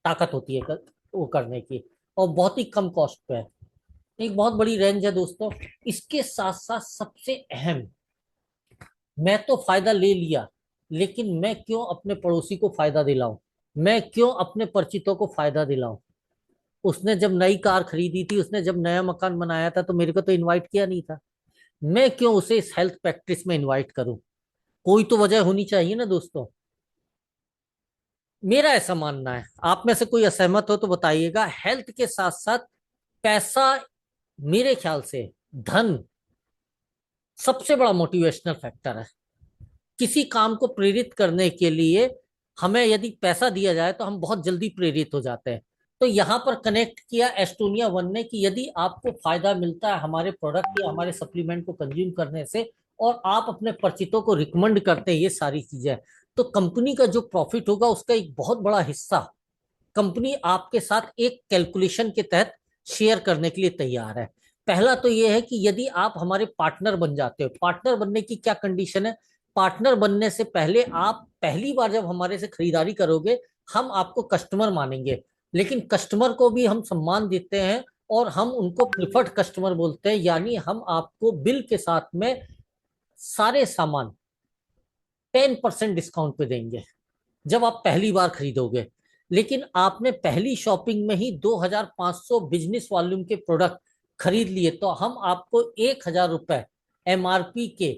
ताकत होती है वो करने की, और बहुत ही कम कॉस्ट पे है। एक बहुत बड़ी रेंज है दोस्तों। इसके साथ साथ सबसे अहम, मैं तो फायदा ले लिया, लेकिन मैं क्यों अपने पड़ोसी को फायदा दिलाऊं, मैं क्यों अपने परिचितों को फायदा दिलाऊं। उसने जब नई कार खरीदी थी, उसने जब नया मकान बनाया था, तो मेरे को तो इनवाइट किया नहीं था, मैं क्यों उसे इस हेल्थ प्रैक्टिस में इनवाइट करूं। कोई तो वजह होनी चाहिए ना दोस्तों। मेरा ऐसा मानना है, आप में से कोई असहमत हो तो बताइएगा। हेल्थ के साथ साथ पैसा, मेरे ख्याल से धन सबसे बड़ा मोटिवेशनल फैक्टर है। किसी काम को प्रेरित करने के लिए हमें यदि पैसा दिया जाए तो हम बहुत जल्दी प्रेरित हो जाते हैं। तो यहाँ पर कनेक्ट किया एस्टोनिया वन ने कि यदि आपको फायदा मिलता है हमारे प्रोडक्ट या हमारे सप्लीमेंट को कंज्यूम करने से, और आप अपने परिचितों को रिकमेंड करते हैं ये सारी चीजें, तो कंपनी का जो प्रॉफिट होगा उसका एक बहुत बड़ा हिस्सा कंपनी आपके साथ एक कैलकुलेशन के तहत शेयर करने के लिए तैयार है। पहला तो यह है कि यदि आप हमारे पार्टनर बन जाते हो, पार्टनर बनने की क्या कंडीशन है, पार्टनर बनने से पहले आप पहली बार जब हमारे से खरीदारी करोगे, हम आपको कस्टमर मानेंगे, लेकिन कस्टमर को भी हम सम्मान देते हैं, और हम उनको प्रिफर्ड कस्टमर बोलते हैं, यानी हम आपको बिल के साथ में सारे सामान 10% डिस्काउंट पे देंगे जब आप पहली बार खरीदोगे। लेकिन आपने पहली शॉपिंग में ही 2500 बिजनेस वॉल्यूम के प्रोडक्ट खरीद लिए, तो हम आपको 1000 रुपए MRP के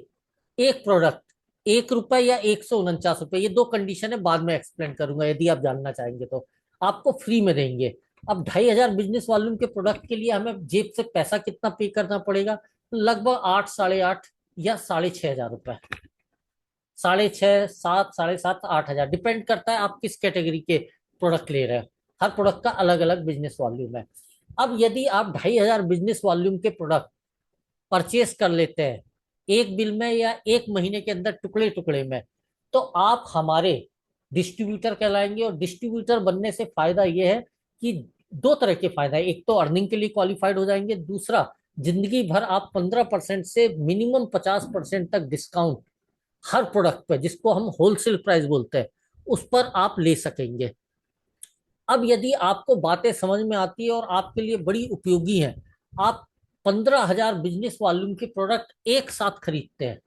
एक प्रोडक्ट ₹1 या ₹149, ये दो कंडीशन है, बाद में एक्सप्लेन करूंगा यदि आप जानना चाहेंगे तो। आपको फ्री में देंगे। अब 2500 बिजनेस वॉल्यूम के प्रोडक्ट के लिए हमें जेब से पैसा कितना पे करना पड़ेगा? लगभग 8, 8.5 या ₹6,500। 6.5, 7, 7.5, 8,000, डिपेंड करता है आप किस कैटेगरी के प्रोडक्ट ले रहे हैं। हर प्रोडक्ट का अलग अलग बिजनेस वॉल्यूम है। अब यदि आप 2500 बिजनेस वॉल्यूम के प्रोडक्ट परचेस कर लेते हैं एक बिल में या एक महीने के अंदर टुकड़े टुकड़े में, तो आप हमारे डिस्ट्रीब्यूटर कहलाएंगे। और डिस्ट्रीब्यूटर बनने से फायदा यह है कि दो तरह के फायदा है। एक तो अर्निंग के लिए क्वालिफाइड हो जाएंगे, दूसरा जिंदगी भर आप 15% से मिनिमम 50% तक डिस्काउंट हर प्रोडक्ट पे, जिसको हम होलसेल प्राइस बोलते हैं, उस पर आप ले सकेंगे। अब यदि आपको बातें समझ में आती है और आपके लिए बड़ी उपयोगी है, आप 15,000 बिजनेस वॉल्यूम के प्रोडक्ट एक साथ खरीदते हैं,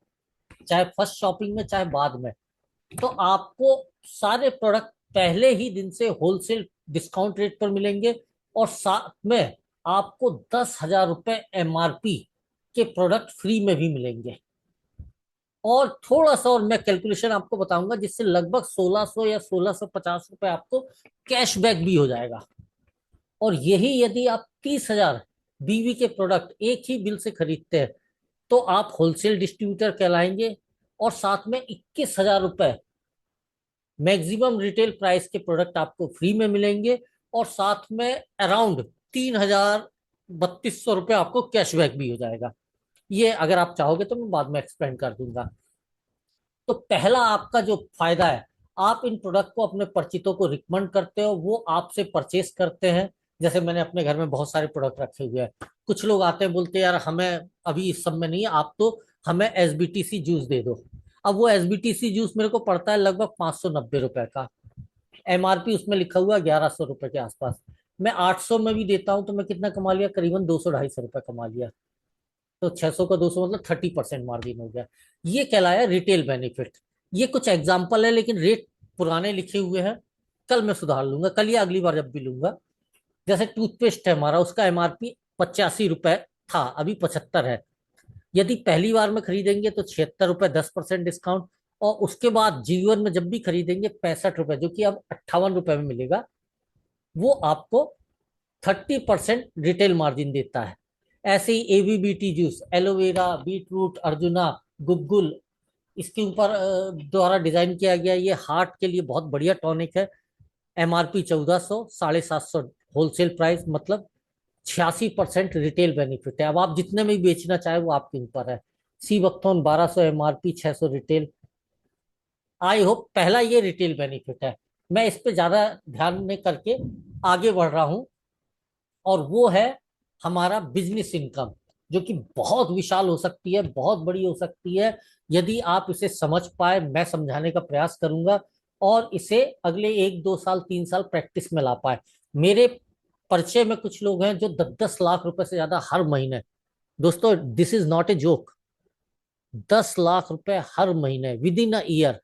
चाहे फर्स्ट शॉपिंग में चाहे बाद में, तो आपको सारे प्रोडक्ट पहले ही दिन से होलसेल डिस्काउंट रेट पर मिलेंगे। और साथ में आपको ₹10,000 MRP के प्रोडक्ट फ्री में भी मिलेंगे। और थोड़ा सा और मैं कैलकुलेशन आपको बताऊंगा, जिससे लगभग 1600 या ₹1,650 आपको कैशबैक भी हो जाएगा। और यही यदि आप 30,000 BV के प्रोडक्ट एक ही बिल से खरीदते हैं, तो आप होलसेल डिस्ट्रीब्यूटर कहलाएंगे। और साथ में ₹21,000 मैक्सिमम रिटेल प्राइस के प्रोडक्ट आपको फ्री में मिलेंगे। और साथ में अराउंड ₹3,000, ₹3,200 आपको कैशबैक भी हो जाएगा। ये अगर आप चाहोगे तो मैं बाद में एक्सप्लेन कर दूंगा। तो पहला आपका जो फायदा है, आप इन प्रोडक्ट को अपने परिचितों को रिकमेंड करते हो, वो आपसे परचेस करते हैं। जैसे मैंने अपने घर में बहुत सारे प्रोडक्ट रखे हुए हैं। कुछ लोग आते हैं, बोलते हैं यार हमें अभी इस सब में नहीं है, आप तो हमें SBTC जूस दे दो। अब वो SBTC जूस मेरे को पड़ता है लगभग ₹590 का। MRP उसमें लिखा हुआ है ₹1,100 के आसपास। मैं 800 में भी देता हूँ तो मैं कितना कमा लिया? करीबन 200-250 रुपये कमा लिया। तो 600 का 200 मतलब 30% मार्जिन हो गया। ये कहलाया रिटेल बेनिफिट। ये कुछ एग्जाम्पल है, लेकिन रेट पुराने लिखे हुए हैं। कल मैं सुधार लूंगा, कल या अगली बार जब भी लूंगा। जैसे टूथपेस्ट है हमारा, उसका MRP ₹85 था, अभी 75 है। यदि पहली बार में खरीदेंगे तो ₹76, 10% डिस्काउंट। और उसके बाद जीवन में जब भी खरीदेंगे ₹65, जो कि अब ₹58 में मिलेगा, वो आपको 30% रिटेल मार्जिन देता है। ऐसे ही ABBT juice, aloe vera, beet root, arjuna, guggul, इसके ऊपर द्वारा डिजाइन किया गया, ये हार्ट के लिए बहुत बढ़िया टॉनिक है। MRP 1400, 750 होलसेल प्राइस, मतलब 86% रिटेल बेनिफिट है। अब आप जितने में भी बेचना चाहे वो आपके ऊपर है। सी बकथोन 1200 MRP, 600 रिटेल। आई होप पहला ये रिटेल बेनिफिट है। मैं इस पे ज्यादा ध्यान नहीं करके आगे बढ़ रहा हूं। और वो है हमारा बिजनेस इनकम, जो कि बहुत विशाल हो सकती है, बहुत बड़ी हो सकती है, यदि आप इसे समझ पाए। मैं समझाने का प्रयास करूंगा और इसे अगले 1, 2 साल, 3 साल प्रैक्टिस में ला पाए। मेरे परिचय में कुछ लोग हैं जो 10-10 लाख रुपए से ज्यादा हर महीने, दोस्तों this is not a joke, 10 lakh रुपए हर महीने with in a year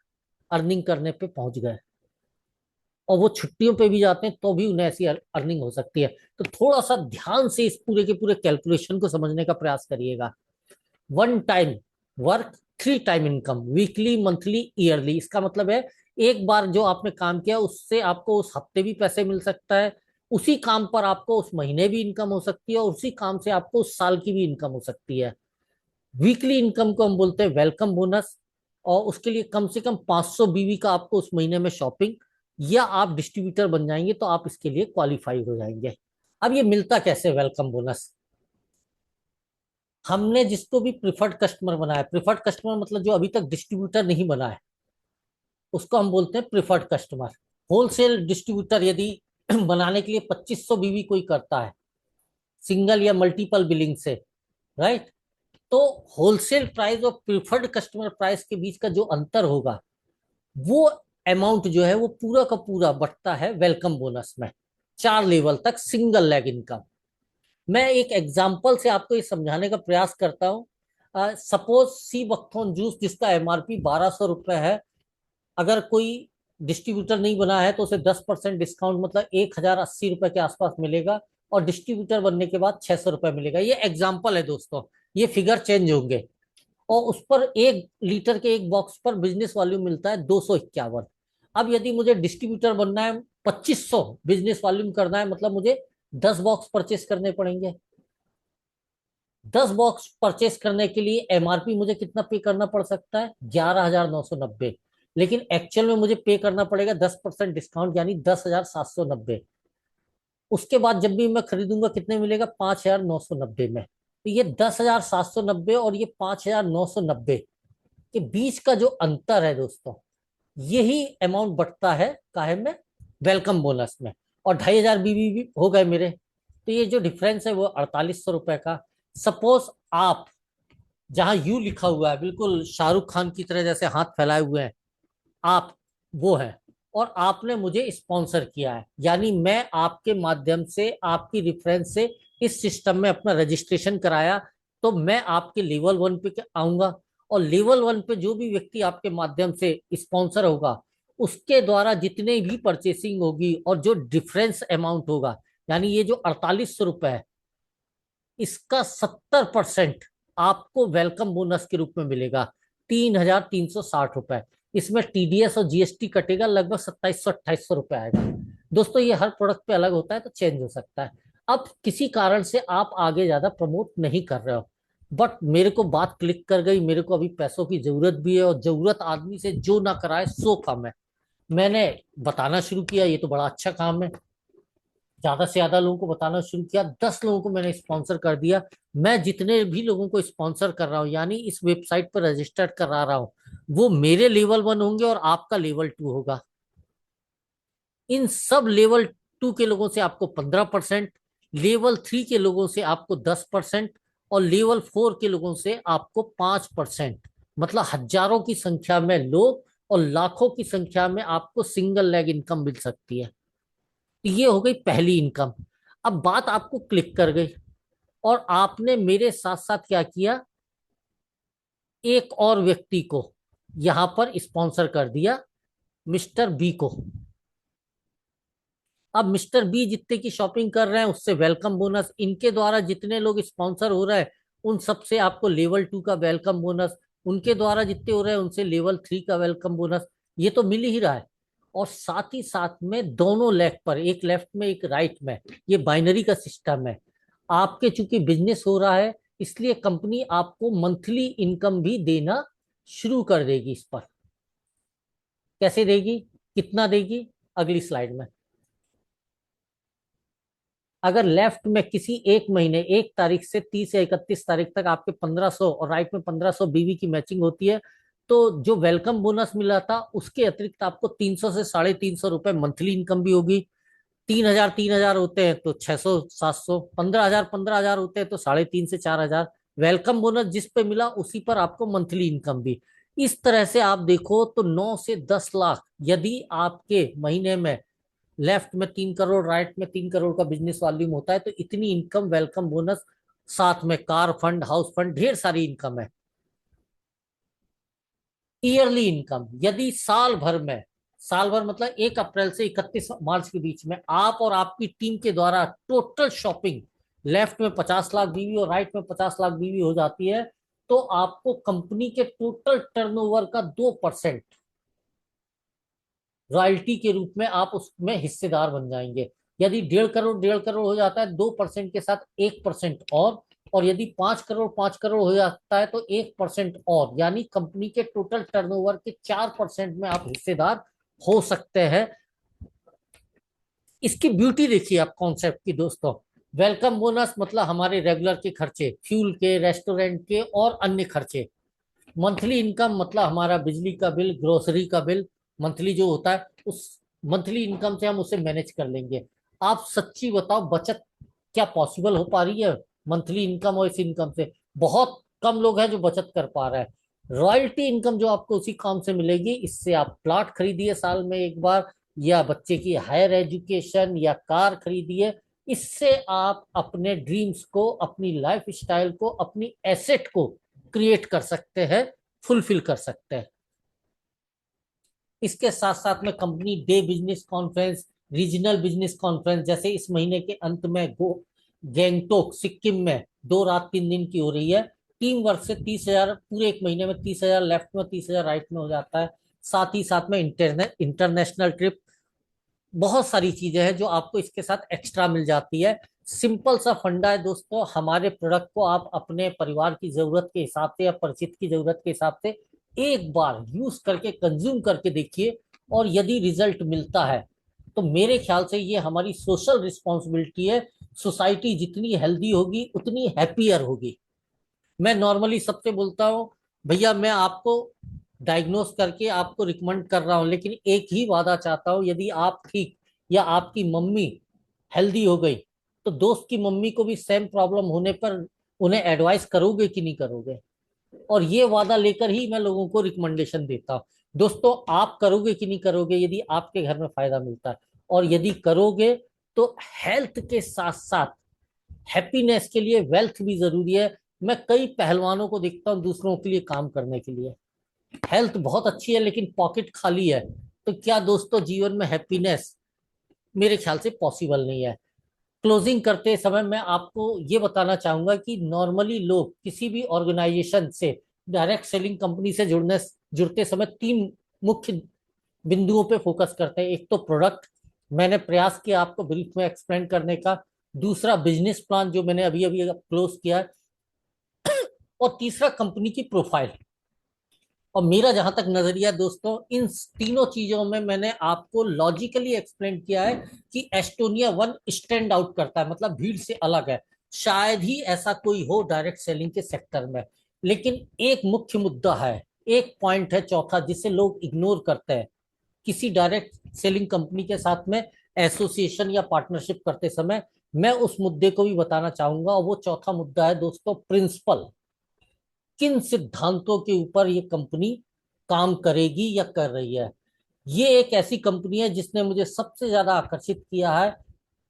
earning करने पे पहुंच गए। और वो छुट्टियों पे भी जाते हैं तो भी उन्हें ऐसी अर्निंग हो सकती है। तो थोड़ा सा ध्यान से इस पूरे के पूरे कैलकुलेशन को समझने का प्रयास करिएगा। 1 time work, 3 time income, weekly, monthly, yearly. इसका मतलब है एक बार जो आपने काम किया उससे आपको उस हफ्ते भी पैसे मिल सकता है, उसी काम पर आपको उस महीने भी इनकम हो सकती है, और उसी काम से आपको उस साल की भी इनकम हो सकती है। वीकली इनकम को हम बोलते हैं वेलकम बोनस। और उसके लिए कम से कम 500 BV का आपको उस महीने में शॉपिंग, या आप डिस्ट्रीब्यूटर बन जाएंगे तो आप इसके लिए क्वालिफाई हो जाएंगे। अब ये मिलता कैसे वेलकम बोनस? हमने जिसको भी प्रिफर्ड कस्टमर बनाया, प्रिफर्ड कस्टमर मतलब जो अभी तक डिस्ट्रीब्यूटर नहीं बना है, उसको हम बोलते हैं प्रिफर्ड कस्टमर। होलसेल डिस्ट्रीब्यूटर यदि बनाने के लिए 2500 BV कोई करता है, सिंगल या मल्टीपल बिलिंग से, राइट? तो होलसेल प्राइस और प्रिफर्ड कस्टमर प्राइस के बीच का जो अंतर होगा, वो अमाउंट जो है वो पूरा का पूरा बढ़ता है वेलकम बोनस में। 4 लेवल तक सिंगल लेग इनकम। मैं एक एग्जांपल से आपको ये समझाने का प्रयास करता हूँ। सपोज सी बकथोन जूस, जिसका MRP ₹1,200 है, अगर कोई डिस्ट्रीब्यूटर नहीं बना है तो उसे 10% डिस्काउंट, मतलब ₹1,080 के आसपास मिलेगा। और डिस्ट्रीब्यूटर बनने के बाद ₹600 मिलेगा। ये एग्जाम्पल है दोस्तों, ये फिगर चेंज होंगे। और उस पर 1 लीटर के एक बॉक्स पर बिजनेस वॉल्यूम मिलता है 251। अब यदि मुझे डिस्ट्रीब्यूटर बनना है, 2500 बिजनेस वॉल्यूम करना है, मतलब मुझे 10 बॉक्स परचेस करने पड़ेंगे। 10 बॉक्स परचेस करने के लिए एमआरपी मुझे कितना पे करना पड़ सकता है? 11,990। लेकिन एक्चुअल में मुझे पे करना पड़ेगा 10% डिस्काउंट, यानी 10,790। उसके बाद जब भी मैं खरीदूंगा कितने मिलेगा? 5,990 में। तो ये 10,790 और ये 5,990 के बीच का जो अंतर है दोस्तों, यही अमाउंट बढ़ता है काहे में? वेलकम बोनस में। और 2,500 बीवी भी हो गए मेरे। तो ये जो डिफरेंस है वो 4,800 रुपए का। सपोज आप, जहां यू लिखा हुआ है बिल्कुल शाहरुख खान की तरह जैसे हाथ फैलाए हुए हैं, आप वो हैं, और आपने मुझे स्पॉन्सर किया है, यानी मैं आपके माध्यम से, आपकी रेफरेंस से इस सिस्टम में अपना रजिस्ट्रेशन कराया, तो मैं आपके लेवल 1 पे आऊंगा। और लेवल 1 पे जो भी व्यक्ति आपके माध्यम से स्पॉन्सर होगा, उसके द्वारा जितने भी परचेसिंग होगी और जो डिफरेंस अमाउंट होगा, यानी ये जो 4,800 रुपए है, इसका 70% आपको वेलकम बोनस के रूप में मिलेगा, 3,360 रुपए। इसमें टीडीएस और जीएसटी कटेगा, लगभग 2,700-2,800 रुपए आएगा। दोस्तों ये हर प्रोडक्ट पे अलग होता है, तो चेंज हो सकता है। अब किसी कारण से आप आगे ज्यादा प्रमोट नहीं कर रहे हो, बट मेरे को बात क्लिक कर गई, मेरे को अभी पैसों की जरूरत भी है, और जरूरत आदमी से जो ना कराए सो कम है। मैंने बताना शुरू किया, ये तो बड़ा अच्छा काम है। ज्यादा से ज्यादा लोगों को बताना शुरू किया, 10 लोगों को मैंने स्पॉन्सर कर दिया। मैं जितने भी लोगों को स्पॉन्सर कर रहा हूँ, यानी इस वेबसाइट पर रजिस्टर्ड करा रहा हूँ, वो मेरे लेवल 1 होंगे और आपका लेवल 2 होगा। इन सब लेवल 2 के लोगों से आपको 15%, लेवल 3 के लोगों से आपको 10%, और लेवल 4 के लोगों से आपको 5%। मतलब हजारों की संख्या में लोग और लाखों की संख्या में आपको सिंगल लेग इनकम मिल सकती है। ये हो गई पहली इनकम। अब बात आपको क्लिक कर गई, और आपने मेरे साथ साथ क्या किया? एक और व्यक्ति को यहां पर स्पॉन्सर कर दिया, मिस्टर बी को। अब मिस्टर बी जितने की शॉपिंग कर रहे हैं उससे वेलकम बोनस, इनके द्वारा जितने लोग स्पॉन्सर हो रहे हैं उन सबसे आपको लेवल 2 का वेलकम बोनस, उनके द्वारा जितने हो रहे हैं उनसे लेवल 3 का वेलकम बोनस, ये तो मिल ही रहा है। और साथ ही साथ में दोनों लेग पर, एक लेफ्ट में एक राइट में, ये बाइनरी का सिस्टम है। आपके चूंकि बिजनेस हो रहा है, इसलिए कंपनी आपको मंथली इनकम भी देना शुरू कर देगी इस पर। कैसे देगी, कितना देगी? अगली स्लाइड में। अगर लेफ्ट में किसी एक महीने 1 तारीख से 30 या 31 तारीख तक आपके 1,500 और राइट में 1,500 बीवी की मैचिंग होती है, तो जो वेलकम बोनस मिला था उसके अतिरिक्त आपको 300 से 350 रुपए मंथली इनकम भी होगी। 3,000 होते हैं तो 600 700, 15,000 होते हैं तो 3,500 से 4,000। वेलकम बोनस जिस पे मिला उसी पर आपको मंथली इनकम भी। इस तरह से आप देखो तो 9 से 10 लाख, यदि आपके महीने में लेफ्ट में 3 करोड़, राइट में 3 करोड़ का बिजनेस वॉल्यूम होता है, तो इतनी इनकम, वेलकम बोनस, साथ में कार फंड, हाउस फंड, ढेर सारी इनकम है। ईयरली इनकम, यदि साल भर में, साल भर मतलब 1 अप्रैल से 31 मार्च के बीच में आप और आपकी टीम के द्वारा टोटल शॉपिंग, लेफ्ट में 50 लाख बीवी और राइट में 50 लाख बीवी हो जाती है, तो आपको कंपनी के टोटल टर्नओवर का 2% रॉयल्टी के रूप में आप उसमें हिस्सेदार बन जाएंगे। यदि 1.5 करोड़ हो जाता है, 2% के साथ 1% और यदि 5 करोड़ हो जाता है तो 1% और, यानी कंपनी के टोटल टर्नओवर के 4% में आप हिस्सेदार हो सकते हैं। इसकी ब्यूटी देखिए आप कॉन्सेप्ट की दोस्तों। वेलकम बोनस मतलब हमारे रेगुलर के खर्चे, फ्यूल के, रेस्टोरेंट के और अन्य खर्चे। मंथली इनकम मतलब हमारा बिजली का बिल, ग्रोसरी का बिल, मंथली जो होता है, उस मंथली इनकम से हम उसे मैनेज कर लेंगे। आप सच्ची बताओ, बचत क्या पॉसिबल हो पा रही है मंथली इनकम और इस इनकम से? बहुत कम लोग हैं जो बचत कर पा रहे हैं। रॉयल्टी इनकम जो आपको उसी काम से मिलेगी, इससे आप प्लॉट खरीदिए साल में एक बार, या बच्चे की हायर एजुकेशन या कार खरीदिए। इससे आप अपने ड्रीम्स को, अपनी लाइफ स्टाइल को, अपनी एसेट को क्रिएट कर सकते हैं, फुलफिल कर सकते हैं। इसके साथ साथ में company day business conference, regional business conference, जैसे इस महीने के अंत में गैंगटोक सिक्किम में 2 रात 3 दिन की हो रही है, टीम वर्क से 30,000 पूरे एक महीने में, 30,000 लेफ्ट में, 30,000 राइट में हो जाता है। साथ ही साथ में इंटरनेशनल ट्रिप, बहुत सारी चीजें हैं जो आपको इसके साथ एक्स्ट्रा मिल जाती है। सिंपल सा फंडा है दोस्तों, हमारे प्रोडक्ट को आप अपने परिवार की जरूरत के हिसाब से या परिचित की जरूरत के हिसाब से एक बार यूज करके कंज्यूम करके देखिए, और यदि रिजल्ट मिलता है तो मेरे ख्याल से ये हमारी सोशल रिस्पॉन्सिबिलिटी है। सोसाइटी जितनी हेल्दी होगी उतनी हैप्पियर होगी। मैं नॉर्मली सबसे बोलता हूँ, भैया मैं आपको डायग्नोस करके आपको रिकमेंड कर रहा हूँ, लेकिन एक ही वादा चाहता हूँ, यदि आप ठीक या आपकी मम्मी हेल्दी हो गई तो दोस्त की मम्मी को भी सेम प्रॉब्लम होने पर उन्हें एडवाइस करोगे कि नहीं करोगे। और ये वादा लेकर ही मैं लोगों को रिकमेंडेशन देता हूँ। दोस्तों आप करोगे कि नहीं करोगे यदि आपके घर में फायदा मिलता है? और यदि करोगे तो हेल्थ के साथ साथ हैप्पीनेस के लिए वेल्थ भी जरूरी है। मैं कई पहलवानों को देखता हूँ दूसरों के लिए काम करने के लिए, हेल्थ बहुत अच्छी है लेकिन पॉकेट खाली है, तो क्या दोस्तों जीवन में हैप्पीनेस? मेरे ख्याल से पॉसिबल नहीं है। क्लोजिंग करते समय मैं आपको ये बताना चाहूंगा कि नॉर्मली लोग किसी भी ऑर्गेनाइजेशन से, डायरेक्ट सेलिंग कंपनी से जुड़ते समय तीन मुख्य बिंदुओं पे फोकस करते हैं। एक तो प्रोडक्ट, मैंने प्रयास किया आपको ब्रीफ में एक्सप्लेन करने का। दूसरा बिजनेस प्लान जो मैंने अभी अभी क्लोज किया है। और तीसरा कंपनी की प्रोफाइल। और मेरा जहां तक नजरिया दोस्तों, इन तीनों चीजों में मैंने आपको लॉजिकली एक्सप्लेन किया है कि एस्टोनिया वन स्टैंड आउट करता है, मतलब भीड़ से अलग है। शायद ही ऐसा कोई हो डायरेक्ट सेलिंग के सेक्टर में। लेकिन एक मुख्य मुद्दा है, एक पॉइंट है चौथा, जिसे लोग इग्नोर करते हैं किसी डायरेक्ट सेलिंग कंपनी के साथ में एसोसिएशन या पार्टनरशिप करते समय। मैं उस मुद्दे को भी बताना चाहूंगा, और वो चौथा मुद्दा है दोस्तों, प्रिंसिपल। किन सिद्धांतों के ऊपर ये कंपनी काम करेगी या कर रही है? ये एक ऐसी कंपनी है जिसने मुझे सबसे ज्यादा आकर्षित किया है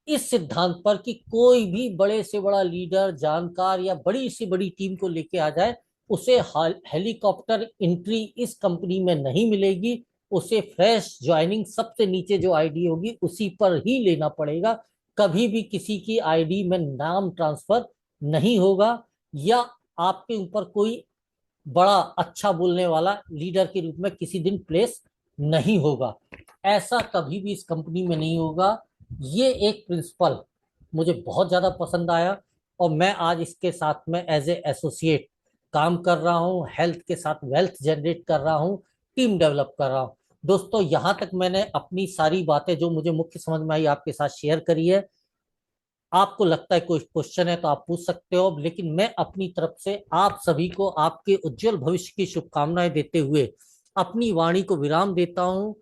इस सिद्धांत पर कि कोई भी बड़े से बड़ा लीडर, जानकार या बड़ी से बड़ी टीम को लेके आ जाए, उसे हेलीकॉप्टर एंट्री इस कंपनी में नहीं मिलेगी। उसे फ्रेश ज्वाइनिंग, सबसे नीचे जो आईडी होगी उसी पर ही लेना पड़ेगा। कभी भी किसी की आईडी में नाम ट्रांसफर नहीं होगा, या आपके ऊपर कोई बड़ा अच्छा बोलने वाला लीडर के रूप में किसी दिन प्लेस नहीं होगा। ऐसा कभी भी इस कंपनी में नहीं होगा। ये एक प्रिंसिपल मुझे बहुत ज्यादा पसंद आया, और मैं आज इसके साथ में एज ए एसोसिएट काम कर रहा हूँ, हेल्थ के साथ वेल्थ जनरेट कर रहा हूँ, टीम डेवलप कर रहा हूँ। दोस्तों यहाँ तक मैंने अपनी सारी बातें जो मुझे मुख्य समझ में आई आपके साथ शेयर करी है। आपको लगता है कोई क्वेश्चन है तो आप पूछ सकते हो, लेकिन मैं अपनी तरफ से आप सभी को आपके उज्जवल भविष्य की शुभकामनाएं देते हुए अपनी वाणी को विराम देता हूं।